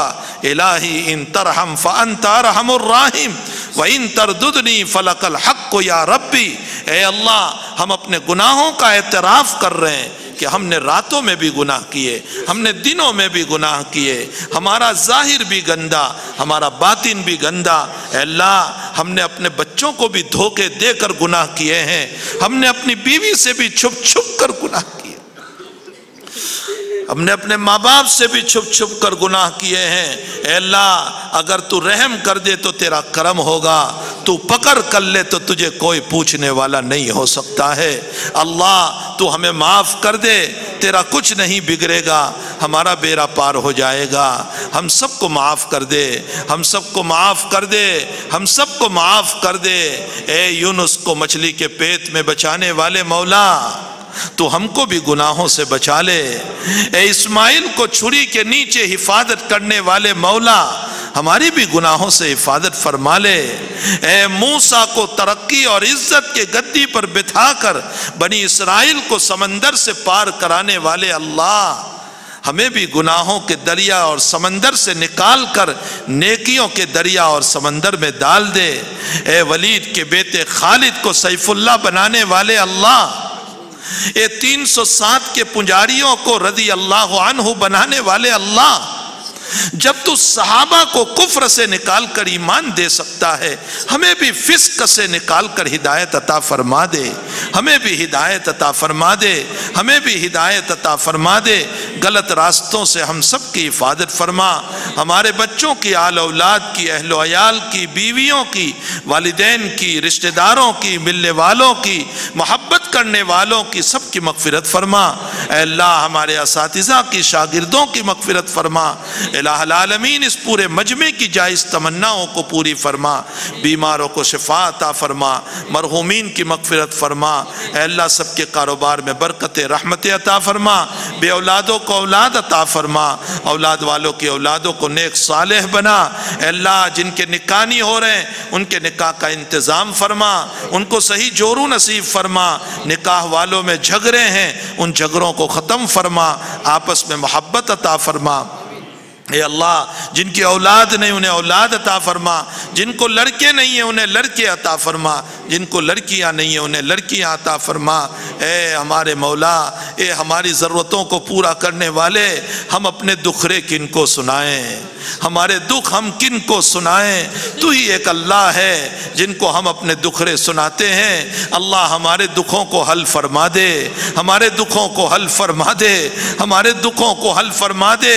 الہی ان ترحم فانت ارحم الراحم وَإِن تَرْدُدْنِي فَلَكَ الْحَقُّ یا ربی۔ اے اللہ ہم اپنے گناہوں کا اعتراف کر رہے ہیں کہ ہم نے راتوں میں بھی گناہ کیے، ہم نے دنوں میں بھی گناہ کیے، ہمارا ظاہر بھی گندا، ہمارا باطن بھی گندا۔ اے اللہ ہم نے اپنے بچوں کو بھی دھوکے دے کر گناہ کیے ہیں، ہم نے اپنی بیوی سے بھی چھپ چھپ کر گناہ کیے، ہم نے اپنے ماں باپ سے بھی چھپ چھپ کر گناہ کیے ہیں۔ اے اللہ اگر تو رحم کر دے تو تیرا کرم ہوگا، تو پکڑ کر لے تو تجھے کوئی پوچھنے والا نہیں ہو سکتا ہے۔ اللہ تو ہمیں معاف کر دے، تیرا کچھ نہیں بگڑے گا، ہمارا بیڑا پار ہو جائے گا۔ ہم سب کو معاف کر دے، ہم سب کو معاف کر دے، ہم سب کو معاف کر دے۔ اے یونس کو مچھلی کے پیٹ میں بچانے والے مولا، تو ہم کو بھی گناہوں سے بچا لے۔ اے اسماعیل کو چھری کے نیچے حفاظت کرنے والے مولا، ہماری بھی گناہوں سے حفاظت فرما لے۔ اے موسیٰ کو ترقی اور عزت کے گدی پر بٹھا کر بنی اسرائیل کو سمندر سے پار کرانے والے اللہ، ہمیں بھی گناہوں کے دریا اور سمندر سے نکال کر نیکیوں کے دریا اور سمندر میں ڈال دے۔ اے ولید کے بیٹے خالد کو سیف اللہ بنانے والے اللہ، اے 307 کے پجاریوں کو رضی اللہ عنہ بنانے والے اللہ، جب تو صحابہ کو کفر سے نکال کر ایمان دے سکتا ہے، ہمیں بھی فسق سے نکال کر ہدایت عطا فرما دے، ہمیں بھی ہدایت عطا فرما دے، ہمیں بھی ہدایت عطا فرما دے۔ غلط راستوں سے ہم سب کی حفاظت فرما، ہمارے بچوں کی، آل اولاد کی، اہل و عیال کی، بیویوں کی، والدین کی، رشتہ داروں کی، ملنے والوں کی، محبت کرنے والوں کی، سب کی مغفرت فرما۔ اے اللہ ہمارے اساتذہ کی، شاگردوں کی مغفرت فرما۔ الہ العالمین اس پورے مجمع کی جائز تمناؤں کو پوری فرما، بیماروں کو شفا عطا فرما، مرحومین کی مغفرت فرما۔ اے اللہ سب کے کاروبار میں برکت رحمت عطا فرما، بے اولادوں کو اولاد عطا فرما، اولاد والوں کی اولادوں کو نیک صالح بنا۔ اے اللہ جن کے نکاح نہیں ہو رہے ہیں ان کے نکاح کا انتظام فرما، ان کو صحیح جورو نصیب فرما۔ نکاح والوں میں جھگڑے ہیں، ان جھگڑوں کو ختم فرما، آپس میں محبت عطا فرما۔ اے اللہ جن کی اولاد نہیں انہیں اولاد عطا فرما، جن کو لڑکے نہیں ہیں انہیں لڑکے عطا فرما، جن کو لڑکیاں نہیں ہیں انہیں لڑکیاں عطا فرما۔ اے ہمارے مولا، اے ہماری ضرورتوں کو پورا کرنے والے، ہم اپنے دکھڑے کن کو سنائیں، ہمارے دکھ ہم کن کو سنائیں؟ تو ہی ایک اللہ ہے جن کو ہم اپنے دکھڑے سناتے ہیں۔ اللہ ہمارے دکھوں کو حل فرما دے، ہمارے دکھوں کو حل فرما دے، ہمارے دکھوں کو حل فرما دے۔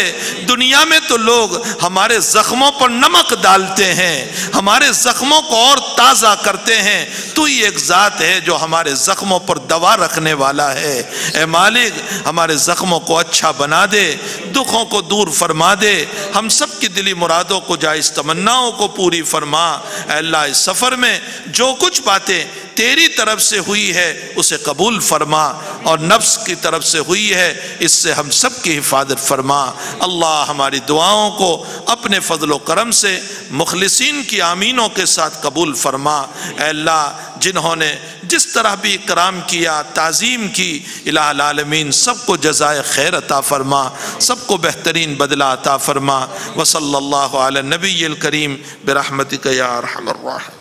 دنیا میں تو لوگ ہمارے زخموں پر نمک ڈالتے ہیں، ہمارے زخموں کو اور تازہ کرتے ہیں، تو ہی ایک ذات ہے جو ہمارے زخموں پر دوا رکھنے والا ہے۔ اے مالک ہمارے زخموں کو اچھا بنا دے، دکھوں کو دور فرما دے، ہم سب کی دلی مرادوں کو جائز تمناؤں کو پوری فرما۔ اے اللہ اس سفر میں جو کچھ باتیں تیری طرف سے ہوئی ہے اسے قبول فرما، اور نفس کی طرف سے ہوئی ہے اس سے ہم سب کی حفاظت فرما۔ اللہ ہماری دعاؤں کو اپنے فضل و کرم سے مخلصین کی آمینوں کے ساتھ قبول فرما۔ اے اللہ جنہوں نے جس طرح بھی اکرام کیا، تعظیم کی، الہ العالمین سب کو جزائے خیر عطا فرما، سب کو بہترین بدلہ عطا فرما۔ وصلی اللہ علی النبی الکریم برحمتک یا ارحم الراحمین۔